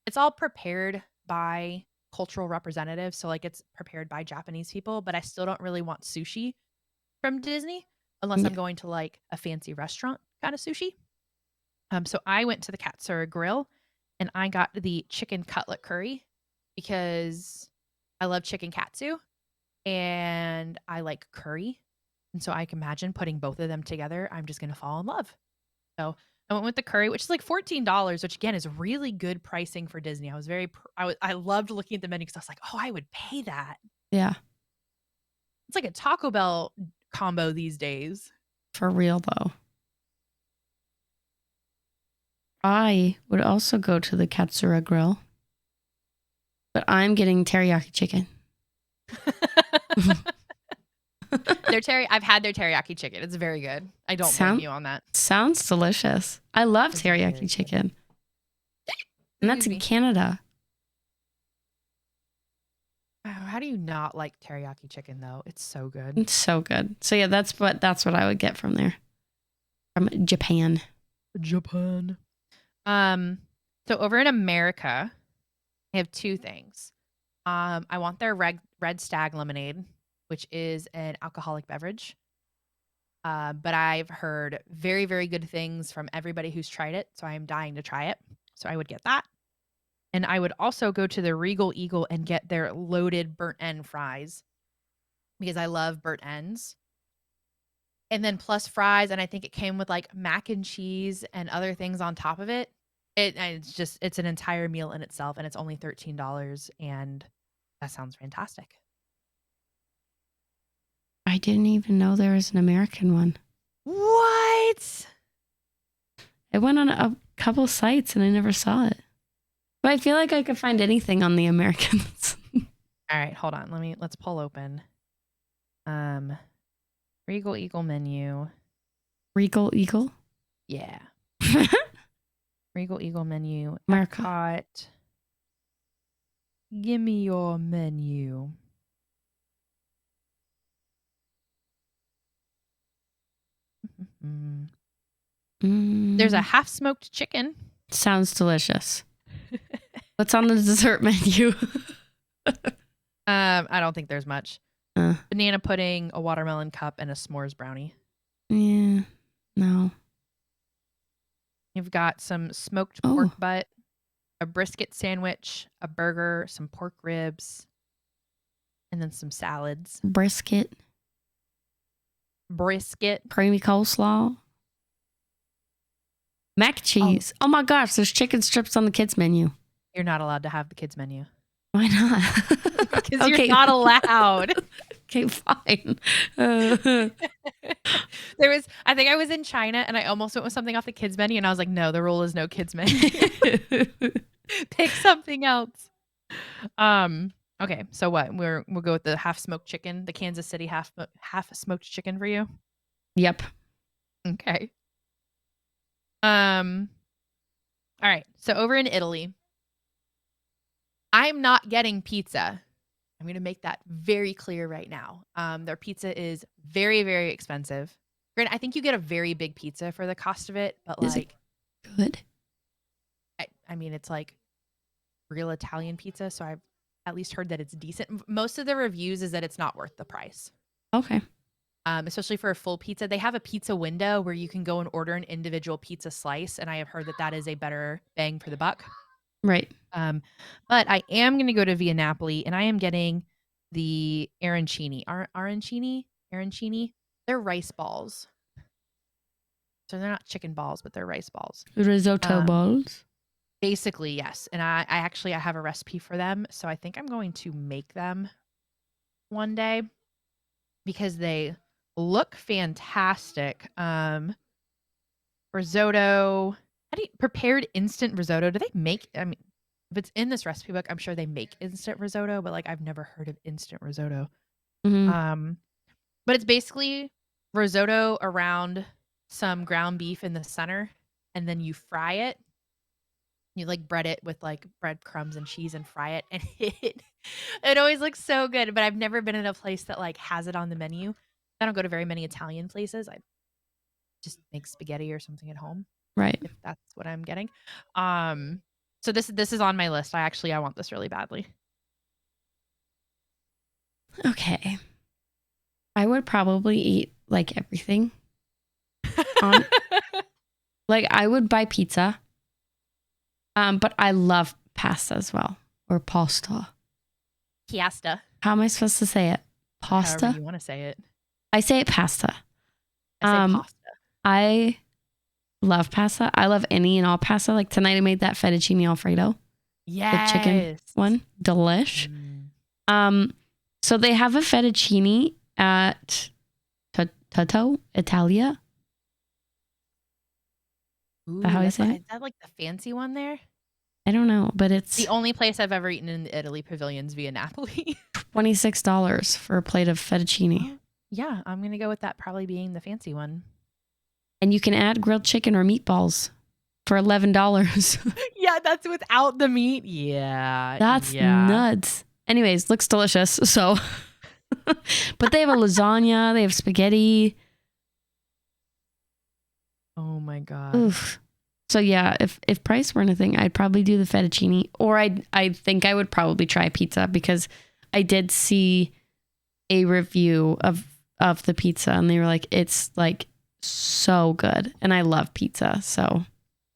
it's all prepared by cultural representatives. So like it's prepared by Japanese people, but I still don't really want sushi from Disney unless I'm going to like a fancy restaurant kind of sushi. So I went to the Katsura Grill and I got the chicken cutlet curry because I love chicken katsu and I like curry. And so I can imagine putting both of them together. I'm just going to fall in love. So I went with the curry, which is like $14, which again is really good pricing for Disney. I loved looking at the menu because I was like, oh, I would pay that. Yeah. It's like a Taco Bell combo these days. For real though. I would also go to the Katsura Grill, but I'm getting teriyaki chicken. I've had their teriyaki chicken. It's very good. I don't blame you on that. Sounds delicious. I love teriyaki chicken. And that's in Canada. How do you not like teriyaki chicken though? It's so good. It's so good. So yeah, that's what I would get from there. From Japan. So over in America, I have two things. I want their red stag lemonade, which is an alcoholic beverage. But I've heard very, very good things from everybody who's tried it. So I am dying to try it. So I would get that. And I would also go to the Regal Eagle and get their loaded burnt end fries because I love burnt ends. And then plus fries. And I think it came with like mac and cheese and other things on top of it. It's an entire meal in itself. And it's only $13. And that sounds fantastic. I didn't even know there was an American one. What? I went on a couple sites and I never saw it. But I feel like I could find anything on the Americans. All right, hold on. Let's pull open. Regal Eagle menu. Regal Eagle? Yeah. Regal Eagle menu. America. Epcot. Give me your menu. There's a half smoked chicken. Sounds delicious. What's on the dessert menu? I don't think there's much. Uh, Banana pudding, a watermelon cup, and a s'mores brownie. yeah, no. You've got some smoked pork butt, a brisket sandwich, a burger, some pork ribs, and then some salads. Brisket, creamy coleslaw, mac and cheese. Oh my gosh, there's chicken strips on the kids menu. You're not allowed to have the kids menu. Why not? Because you're not allowed. Okay, fine. I think I was in China and I almost went with something off the kids menu and I was like, no, the rule is no kids menu. Pick something else. Okay, so what? We'll go with the half smoked chicken, the Kansas City half smoked chicken for you. Yep. Okay. All right. So over in Italy, I'm not getting pizza. I'm going to make that very clear right now. Their pizza is very, very expensive. Granted, I think you get a very big pizza for the cost of it, but Is like, it good? I mean, it's like real Italian pizza, so I've at least heard that it's decent. Most of the reviews is that it's not worth the price. Okay. Especially for a full pizza. They have a pizza window where you can go and order an individual pizza slice, and I have heard that that is a better bang for the buck. Right. But I am going to go to Via Napoli, and I am getting the arancini. Arancini? They're rice balls. So they're not chicken balls, but they're rice balls. Risotto balls. Basically, yes. And I have a recipe for them, so I think I'm going to make them one day because they look fantastic. Risotto. Prepared instant risotto? Do they make? I mean, if it's in this recipe book, I'm sure they make instant risotto, but like I've never heard of instant risotto. Mm-hmm. But it's basically risotto around some ground beef in the center, and then you fry it. You like bread it with like breadcrumbs and cheese and fry it, and it always looks so good. But I've never been in a place that like has it on the menu. I don't go to very many Italian places. I just make spaghetti or something at home. Right. If that's what I'm getting. So this is on my list. I want this really badly. Okay. I would probably eat like everything. Like I would buy pizza. But I love pasta as well. Or pasta. Piasta. How am I supposed to say it? Pasta? However you want to say it. I say it pasta. I say pasta. I love pasta. I love any and all pasta. Like tonight I made that fettuccine Alfredo. Yes. The chicken one. Delish. So they have a fettuccine at Toto, Italia. Ooh, Is that how you say it? Is that like the fancy one there? I don't know, but it's the only place I've ever eaten in the Italy pavilions Via Napoli. $26 for a plate of fettuccine. Yeah, I'm going to go with that probably being the fancy one. And you can add grilled chicken or meatballs for $11. Yeah, that's without the meat. Yeah. That's nuts. Anyways, looks delicious. So, but they have a lasagna, they have spaghetti. Oh my God. Oof. So yeah, if price weren't a thing, I'd probably do the fettuccine, or I think I would probably try pizza because I did see a review of the pizza and they were like, it's like so good, and I love pizza. So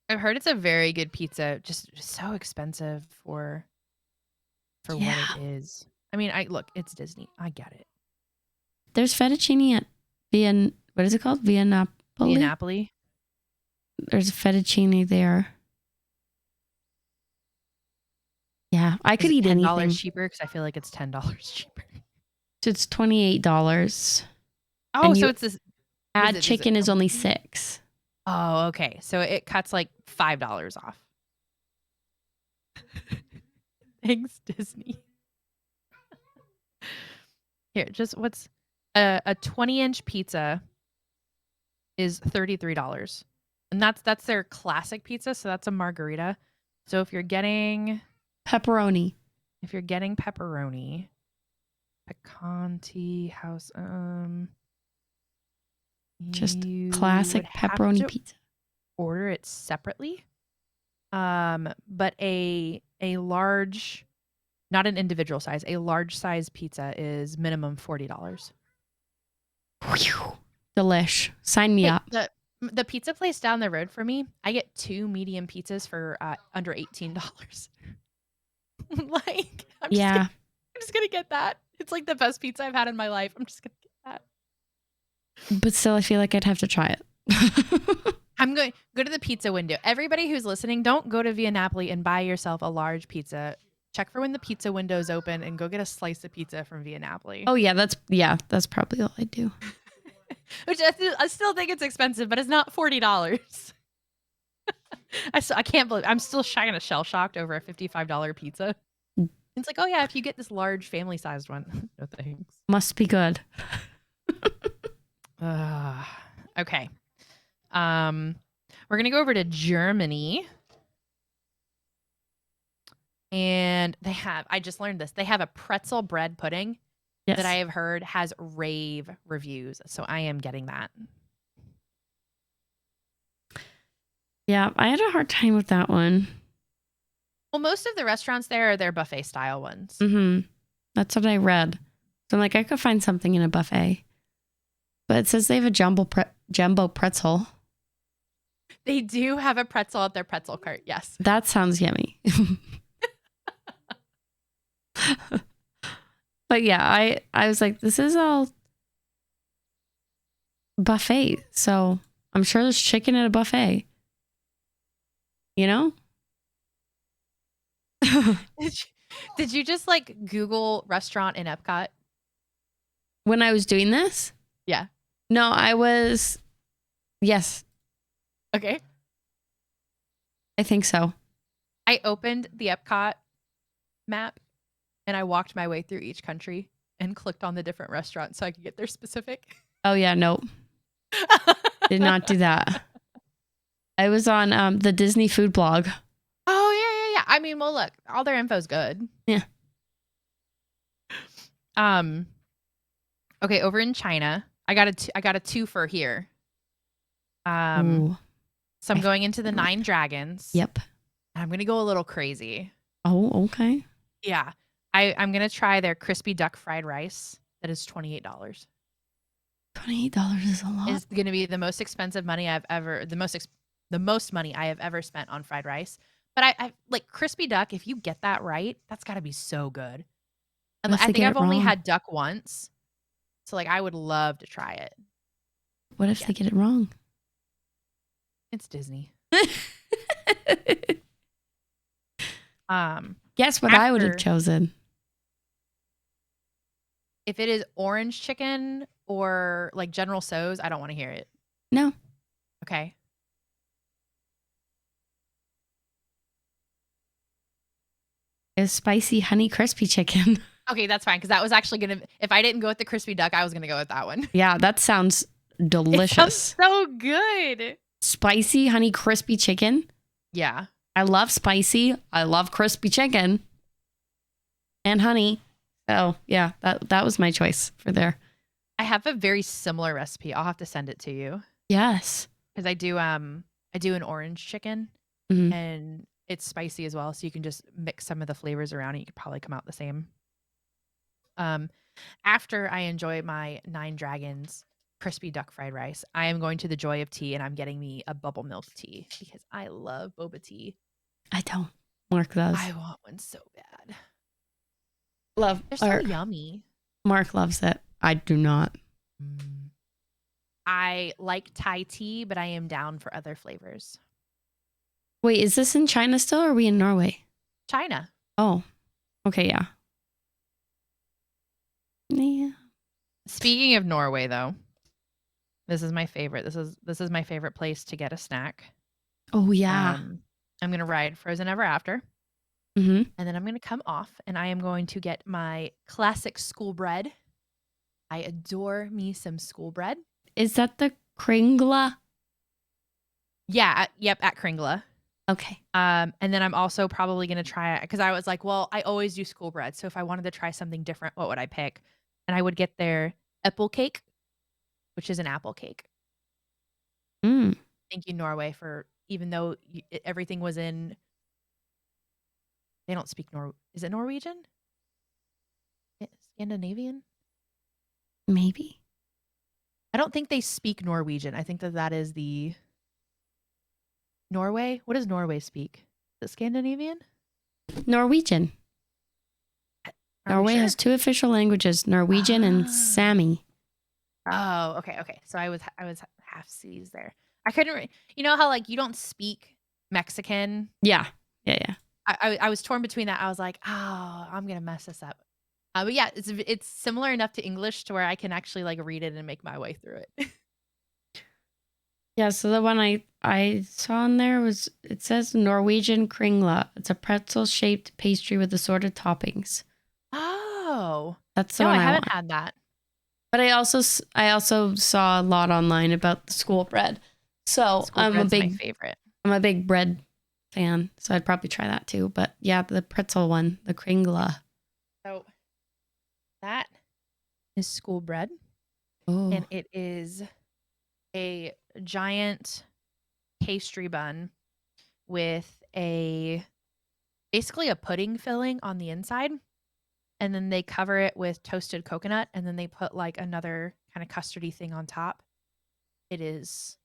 I've heard it's a very good pizza, just so expensive for what it is. I mean, it's Disney. I get it. There's fettuccine at what is it called? Via Napoli? Via Napoli. There's a fettuccine there. Yeah, I could eat anything. $10 cheaper because I feel like it's $10 cheaper. It's $28. Oh, so it's this. Add chicken is only $6. Oh, okay. So it cuts like $5 off. Thanks, Disney. Here, just what's a 20-inch pizza is $33. And that's their classic pizza, so that's a margherita. So if you're getting pepperoni, Picante house, Just You classic would have pepperoni to pizza. order it separately. But a large, not an individual size, a large size pizza is minimum $40. Whew. Delish. Sign me Hey, up. the pizza place down the road for me, I get 2 medium pizzas for under $18. Like, Yeah. I'm just gonna get that. It's like the best pizza I've had in my life. I'm just gonna get that. But still, I feel like I'd have to try it. I'm going go to the pizza window. Everybody who's listening, don't go to Via Napoli and buy yourself a large pizza. Check for when the pizza window's open and go get a slice of pizza from Via Napoli. Oh, yeah. That's probably all I do. Which I still think it's expensive, but it's not $40. I can't believe I'm still kind of shell shocked over a $55 pizza. It's like, oh yeah, if you get this large family sized one, no thanks. Must be good. Okay. We're gonna go over to Germany, and I just learned this. They have a pretzel bread pudding Yes. that I have heard has rave reviews, so I am getting that. Yeah, I had a hard time with that one. Well, most of the restaurants there are their buffet style ones. Mm-hmm. That's what I read. So I'm like, I could find something in a buffet. But it says they have a jumbo pretzel. They do have a pretzel at their pretzel cart, yes. That sounds yummy. But yeah, I was like, this is all buffet. So I'm sure there's chicken at a buffet. You know? Did you just like Google restaurant in Epcot? When I was doing this? Yeah. No, yes, Okay. I think so. I opened the Epcot map and I walked my way through each country and clicked on the different restaurants so I could get their specific. Oh yeah, nope. Did not do that. I was on the Disney food blog. Oh yeah. I mean, well, look, all their info's good. Yeah. Okay, over in China, I got a twofer here. Ooh. So I'm going into the Nine Dragons. Yep. I'm gonna go a little crazy. Oh, okay. Yeah, I'm gonna try their crispy duck fried rice. That is $28. $28 is a lot. It's gonna be the most expensive money I've ever the most money I have ever spent on fried rice. But I like crispy duck. If you get that right, that's got to be so good. And I think I've only had duck once, so like I would love to try it. What if they get it wrong? It's Disney. Guess what I would have chosen? If it is orange chicken or like General Tso's, I don't want to hear it. No. Okay. It's spicy honey crispy chicken. Okay, that's fine because that was actually gonna. If I didn't go with the crispy duck, I was gonna go with that one. Yeah, that sounds delicious. It sounds so good. Spicy honey crispy chicken. Yeah. I love spicy. I love crispy chicken. And honey. Oh, yeah, that was my choice for there. I have a very similar recipe. I'll have to send it to you. Yes. Because I do an orange chicken Mhm. and it's spicy as well. So you can just mix some of the flavors around and you could probably come out the same. After I enjoy my Nine Dragons crispy duck fried rice, I am going to the Joy of Tea and I'm getting me a bubble milk tea because I love boba tea. I don't. Mark does. I want one so bad. Love. They're so yummy. Mark loves it. I do not. I like Thai tea, but I am down for other flavors. Wait, is this in China still or are we in Norway? China. Oh, okay, yeah. Yeah. Speaking of Norway, though, this is my favorite. This is my favorite place to get a snack. Oh, yeah. I'm gonna ride Frozen Ever After, Mm-hmm. and then I'm gonna come off, and I am going to get my classic school bread. I adore me some school bread. Is that the Kringla? Yeah, at Kringla. Okay. And then I'm also probably gonna try it because I was like, well, I always do school bread, so if I wanted to try something different, what would I pick? And I would get their apple cake, which is an apple cake. Mm. Thank you, Norway, for even though everything was in. They don't speak Is it Norwegian? Scandinavian? Maybe. I don't think they speak Norwegian. I think that is the Norway. What does Norway speak? Is it Scandinavian? Norwegian. Are we Norway sure? has 2 official languages, Norwegian and Sami. Oh, okay. So I was half seas there. I couldn't. You know how like you don't speak Mexican. Yeah. I was torn between that. I was like, oh, I'm gonna mess this up. But yeah, it's similar enough to English to where I can actually like read it and make my way through it. Yeah, so the one I saw in there it says Norwegian kringla. It's a pretzel-shaped pastry with assorted toppings. Oh, That's the no, one I I haven't want. had that. But I also saw a lot online about the school bread. So School bread's my favorite. I'm a big bread fan, so I'd probably try that too. But yeah, the pretzel one, the kringla. So that is school bread, Oh, and it is a giant pastry bun with basically a pudding filling on the inside, and then they cover it with toasted coconut, and then they put like another kind of custardy thing on top. It is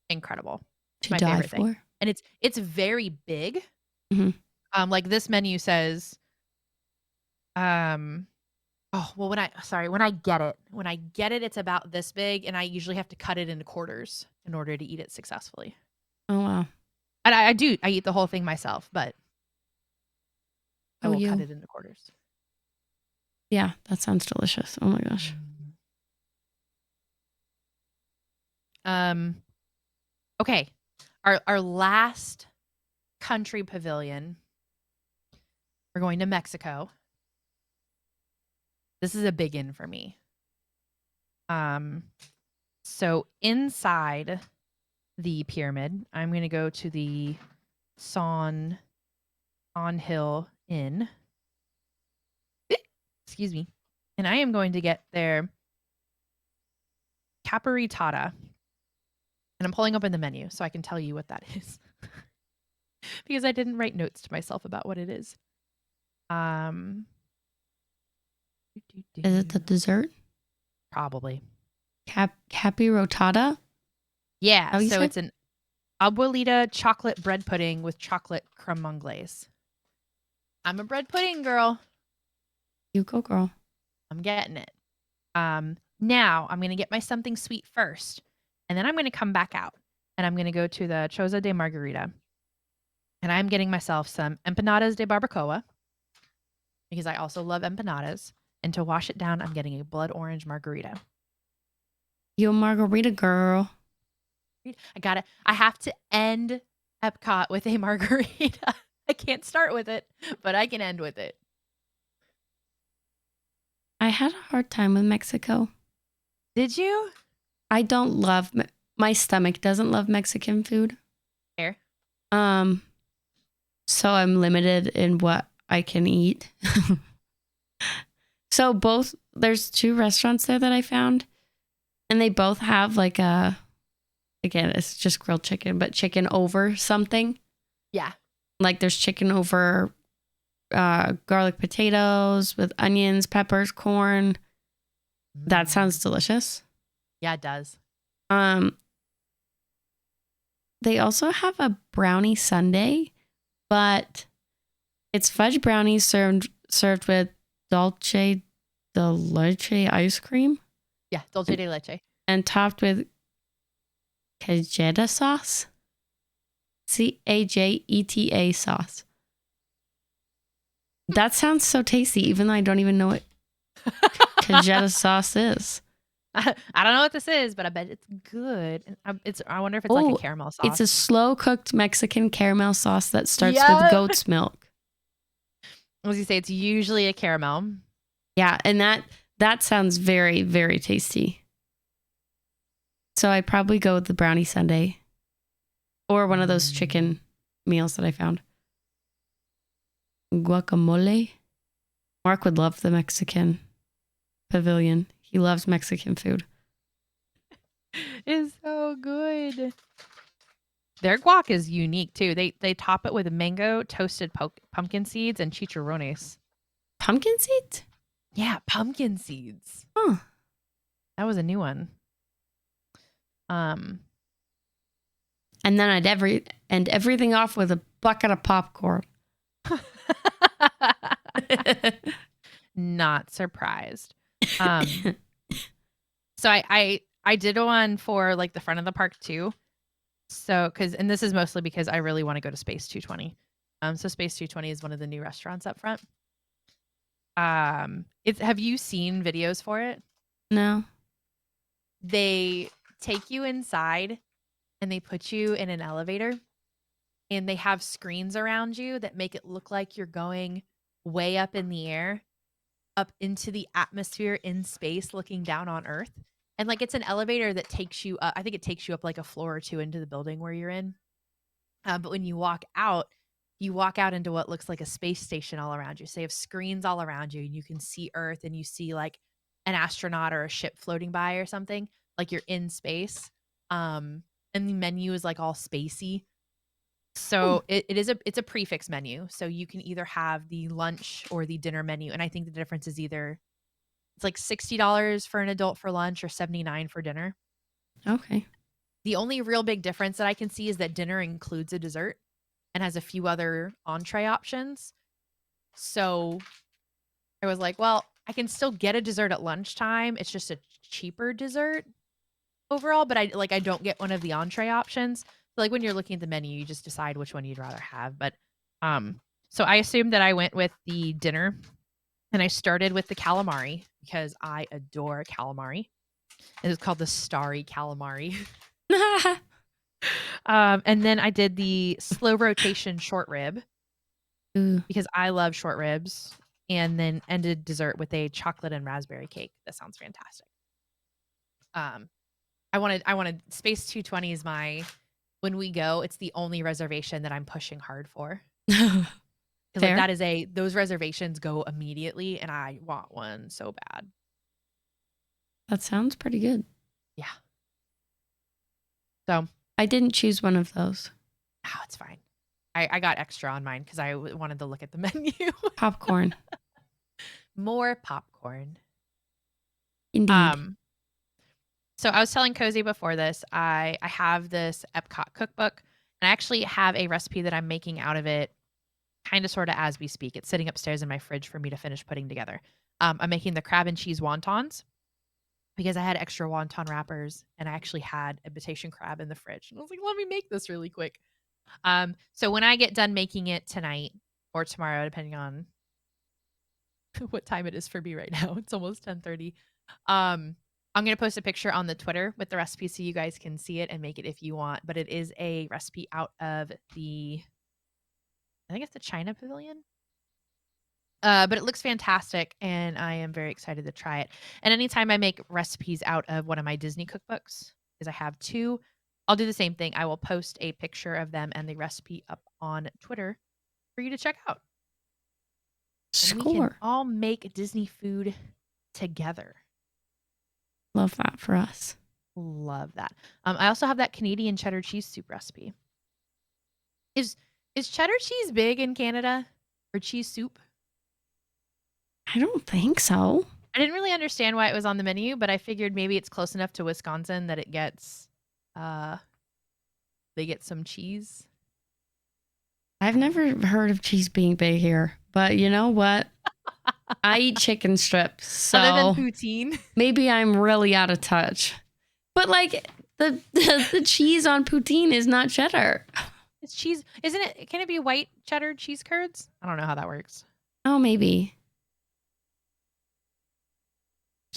incredible. to My die favorite thing. for. And it's very big. Mhm. Like this menu says, oh well, when I get it, it's about this big, and I usually have to cut it into quarters in order to eat it successfully. Oh wow. And I eat the whole thing myself, but I Oh, will you. cut it into quarters. Yeah, that sounds delicious. Oh my gosh. Okay. Our last country pavilion. We're going to Mexico. This is a big in for me. So inside the pyramid, I'm going to go to the Son on Hill Inn. Excuse me. And I am going to get their capiritata. And I'm pulling up in the menu so I can tell you what that is. Because I didn't write notes to myself about what it is. Is it the dessert? Probably. Capirotada? Yeah, How you so said? it's an abuelita chocolate bread pudding with chocolate creme anglaise. I'm a bread pudding girl. You go, girl. I'm getting it. Now I'm gonna get my something sweet first, and then I'm gonna come back out, and I'm gonna go to the Choza de Margarita, and I'm getting myself some empanadas de barbacoa because I also love empanadas. And to wash it down, I'm getting a blood orange margarita. You a margarita girl. I got it. I have to end Epcot with a margarita. I can't start with it, but I can end with it. I had a hard time with Mexico. Did you? I don't love my stomach doesn't love Mexican food. Fair. So I'm limited in what I can eat. So there's 2 restaurants there that I found, and they both have like again, it's just grilled chicken, but chicken over something. Yeah. Like there's chicken over garlic potatoes with onions, peppers, corn. That sounds delicious. Yeah, it does. They also have a brownie sundae, but it's fudge brownies served with dulce de leche ice cream. Yeah, dulce de leche. And topped with cajeta sauce. Cajeta sauce. That sounds so tasty, even though I don't even know what cajeta sauce is. I don't know what this is, but I bet it's good. I wonder if it's like a caramel sauce. It's a slow cooked Mexican caramel sauce that starts with goat's milk. As you say, it's usually a caramel. Yeah, and that sounds very, very tasty. So I probably go with the brownie sundae or one of those chicken meals that I found. Guacamole. Mark would love the Mexican pavilion. He loves Mexican food. It's so so good. Their guac is unique too. They top it with mango, toasted pumpkin seeds, and chicharrones. Pumpkin seeds? Yeah, pumpkin seeds. Huh. That was a new one. And then I'd end everything off with a bucket of popcorn. Not surprised. So I did one for like the front of the park too. So and this is mostly because I really want to go to Space 220. So Space 220 is one of the new restaurants up front. Have you seen videos for it? No. They take you inside and they put you in an elevator and they have screens around you that make it look like you're going way up in the air, up into the atmosphere in space, looking down on Earth. And like it's an elevator that takes you up. I think it takes you up like a floor or two into the building where you're in. But when you walk out into what looks like a space station all around you. So you have screens all around you and you can see Earth and you see like an astronaut or a ship floating by or something, like you're in space. And the menu is like all spacey. So it's a prefix menu. So you can either have the lunch or the dinner menu. And I think the difference is either it's like $60 for an adult for lunch or $79 for dinner. Okay. The only real big difference that I can see is that dinner includes a dessert and has a few other entree options. So I was like, well, I can still get a dessert at lunchtime. It's just a cheaper dessert overall, but I don't get one of the entree options. So like when you're looking at the menu, you just decide which one you'd rather have. But so I assumed that I went with the dinner and I started with the calamari because I adore calamari. It is called the Starry Calamari. And then I did the slow rotation short rib because I love short ribs, and then ended dessert with a chocolate and raspberry cake. That sounds fantastic. I wanted Space 220 is when we go, it's the only reservation that I'm pushing hard for. Because like those reservations go immediately and I want one so bad. That sounds pretty good. Yeah. So I didn't choose one of those. Oh, it's fine. I got extra on mine because I wanted to look at the menu. Popcorn. More popcorn. Indeed. So I was telling Cozy before this, I have this Epcot cookbook, and I actually have a recipe that I'm making out of it kind of sort of as we speak. It's sitting upstairs in my fridge for me to finish putting together. I'm making the crab and cheese wontons because I had extra wonton wrappers and I actually had imitation crab in the fridge. And I was like, let me make this really quick. So when I get done making it tonight or tomorrow, depending on what time it is for me right now, it's almost 10:30. I'm going to post a picture on the Twitter with the recipe so you guys can see it and make it if you want. But it is a recipe out of I think it's the China Pavilion. But it looks fantastic and I am very excited to try it. And anytime I make recipes out of one of my Disney cookbooks, because I have two, I'll do the same thing. I will post a picture of them and the recipe up on Twitter for you to check out. And we can all make Disney food together. Love that for us. Love that. I also have that Canadian cheddar cheese soup recipe. Is cheddar cheese big in Canada or cheese soup? I don't think so. I didn't really understand why it was on the menu, but I figured maybe it's close enough to Wisconsin that it gets they get some cheese. I've never heard of cheese being big here, but you know what? I eat chicken strips, so other than poutine, maybe I'm really out of touch. But like the cheese on poutine is not cheddar. It's cheese, isn't it? Can it be white cheddar cheese curds? I don't know how that works. Oh, maybe.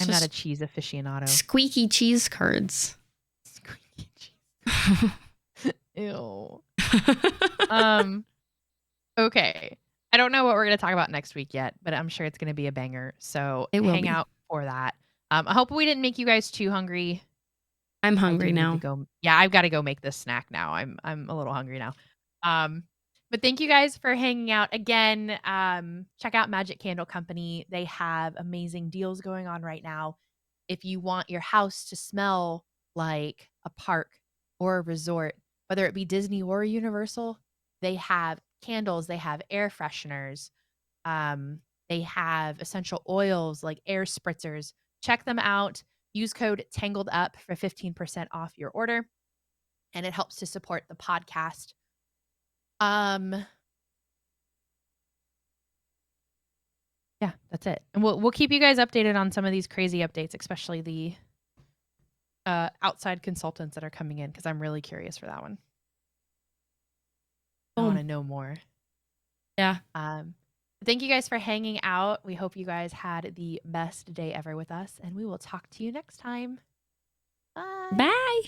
I'm not a cheese aficionado. Squeaky cheese curds. Squeaky cheese. Ew. Okay. I don't know what we're going to talk about next week yet, but I'm sure it's going to be a banger. So hang out for that. I hope we didn't make you guys too hungry. I'm hungry now. I've got to go make this snack now. I'm a little hungry now. But thank you guys for hanging out again. Check out Magic Candle Company. They have amazing deals going on right now. If you want your house to smell like a park, or a resort, whether it be Disney or Universal, they have candles, they have air fresheners, they have essential oils like air spritzers. Check them out. Use code Tangled Up for 15% off your order, and it helps to support the podcast. Yeah, that's it. And we'll keep you guys updated on some of these crazy updates, especially the outside consultants that are coming in, because I'm really curious for that one. I want to know more. Yeah. Thank you guys for hanging out. We hope you guys had the best day ever with us, and we will talk to you next time. Bye. Bye.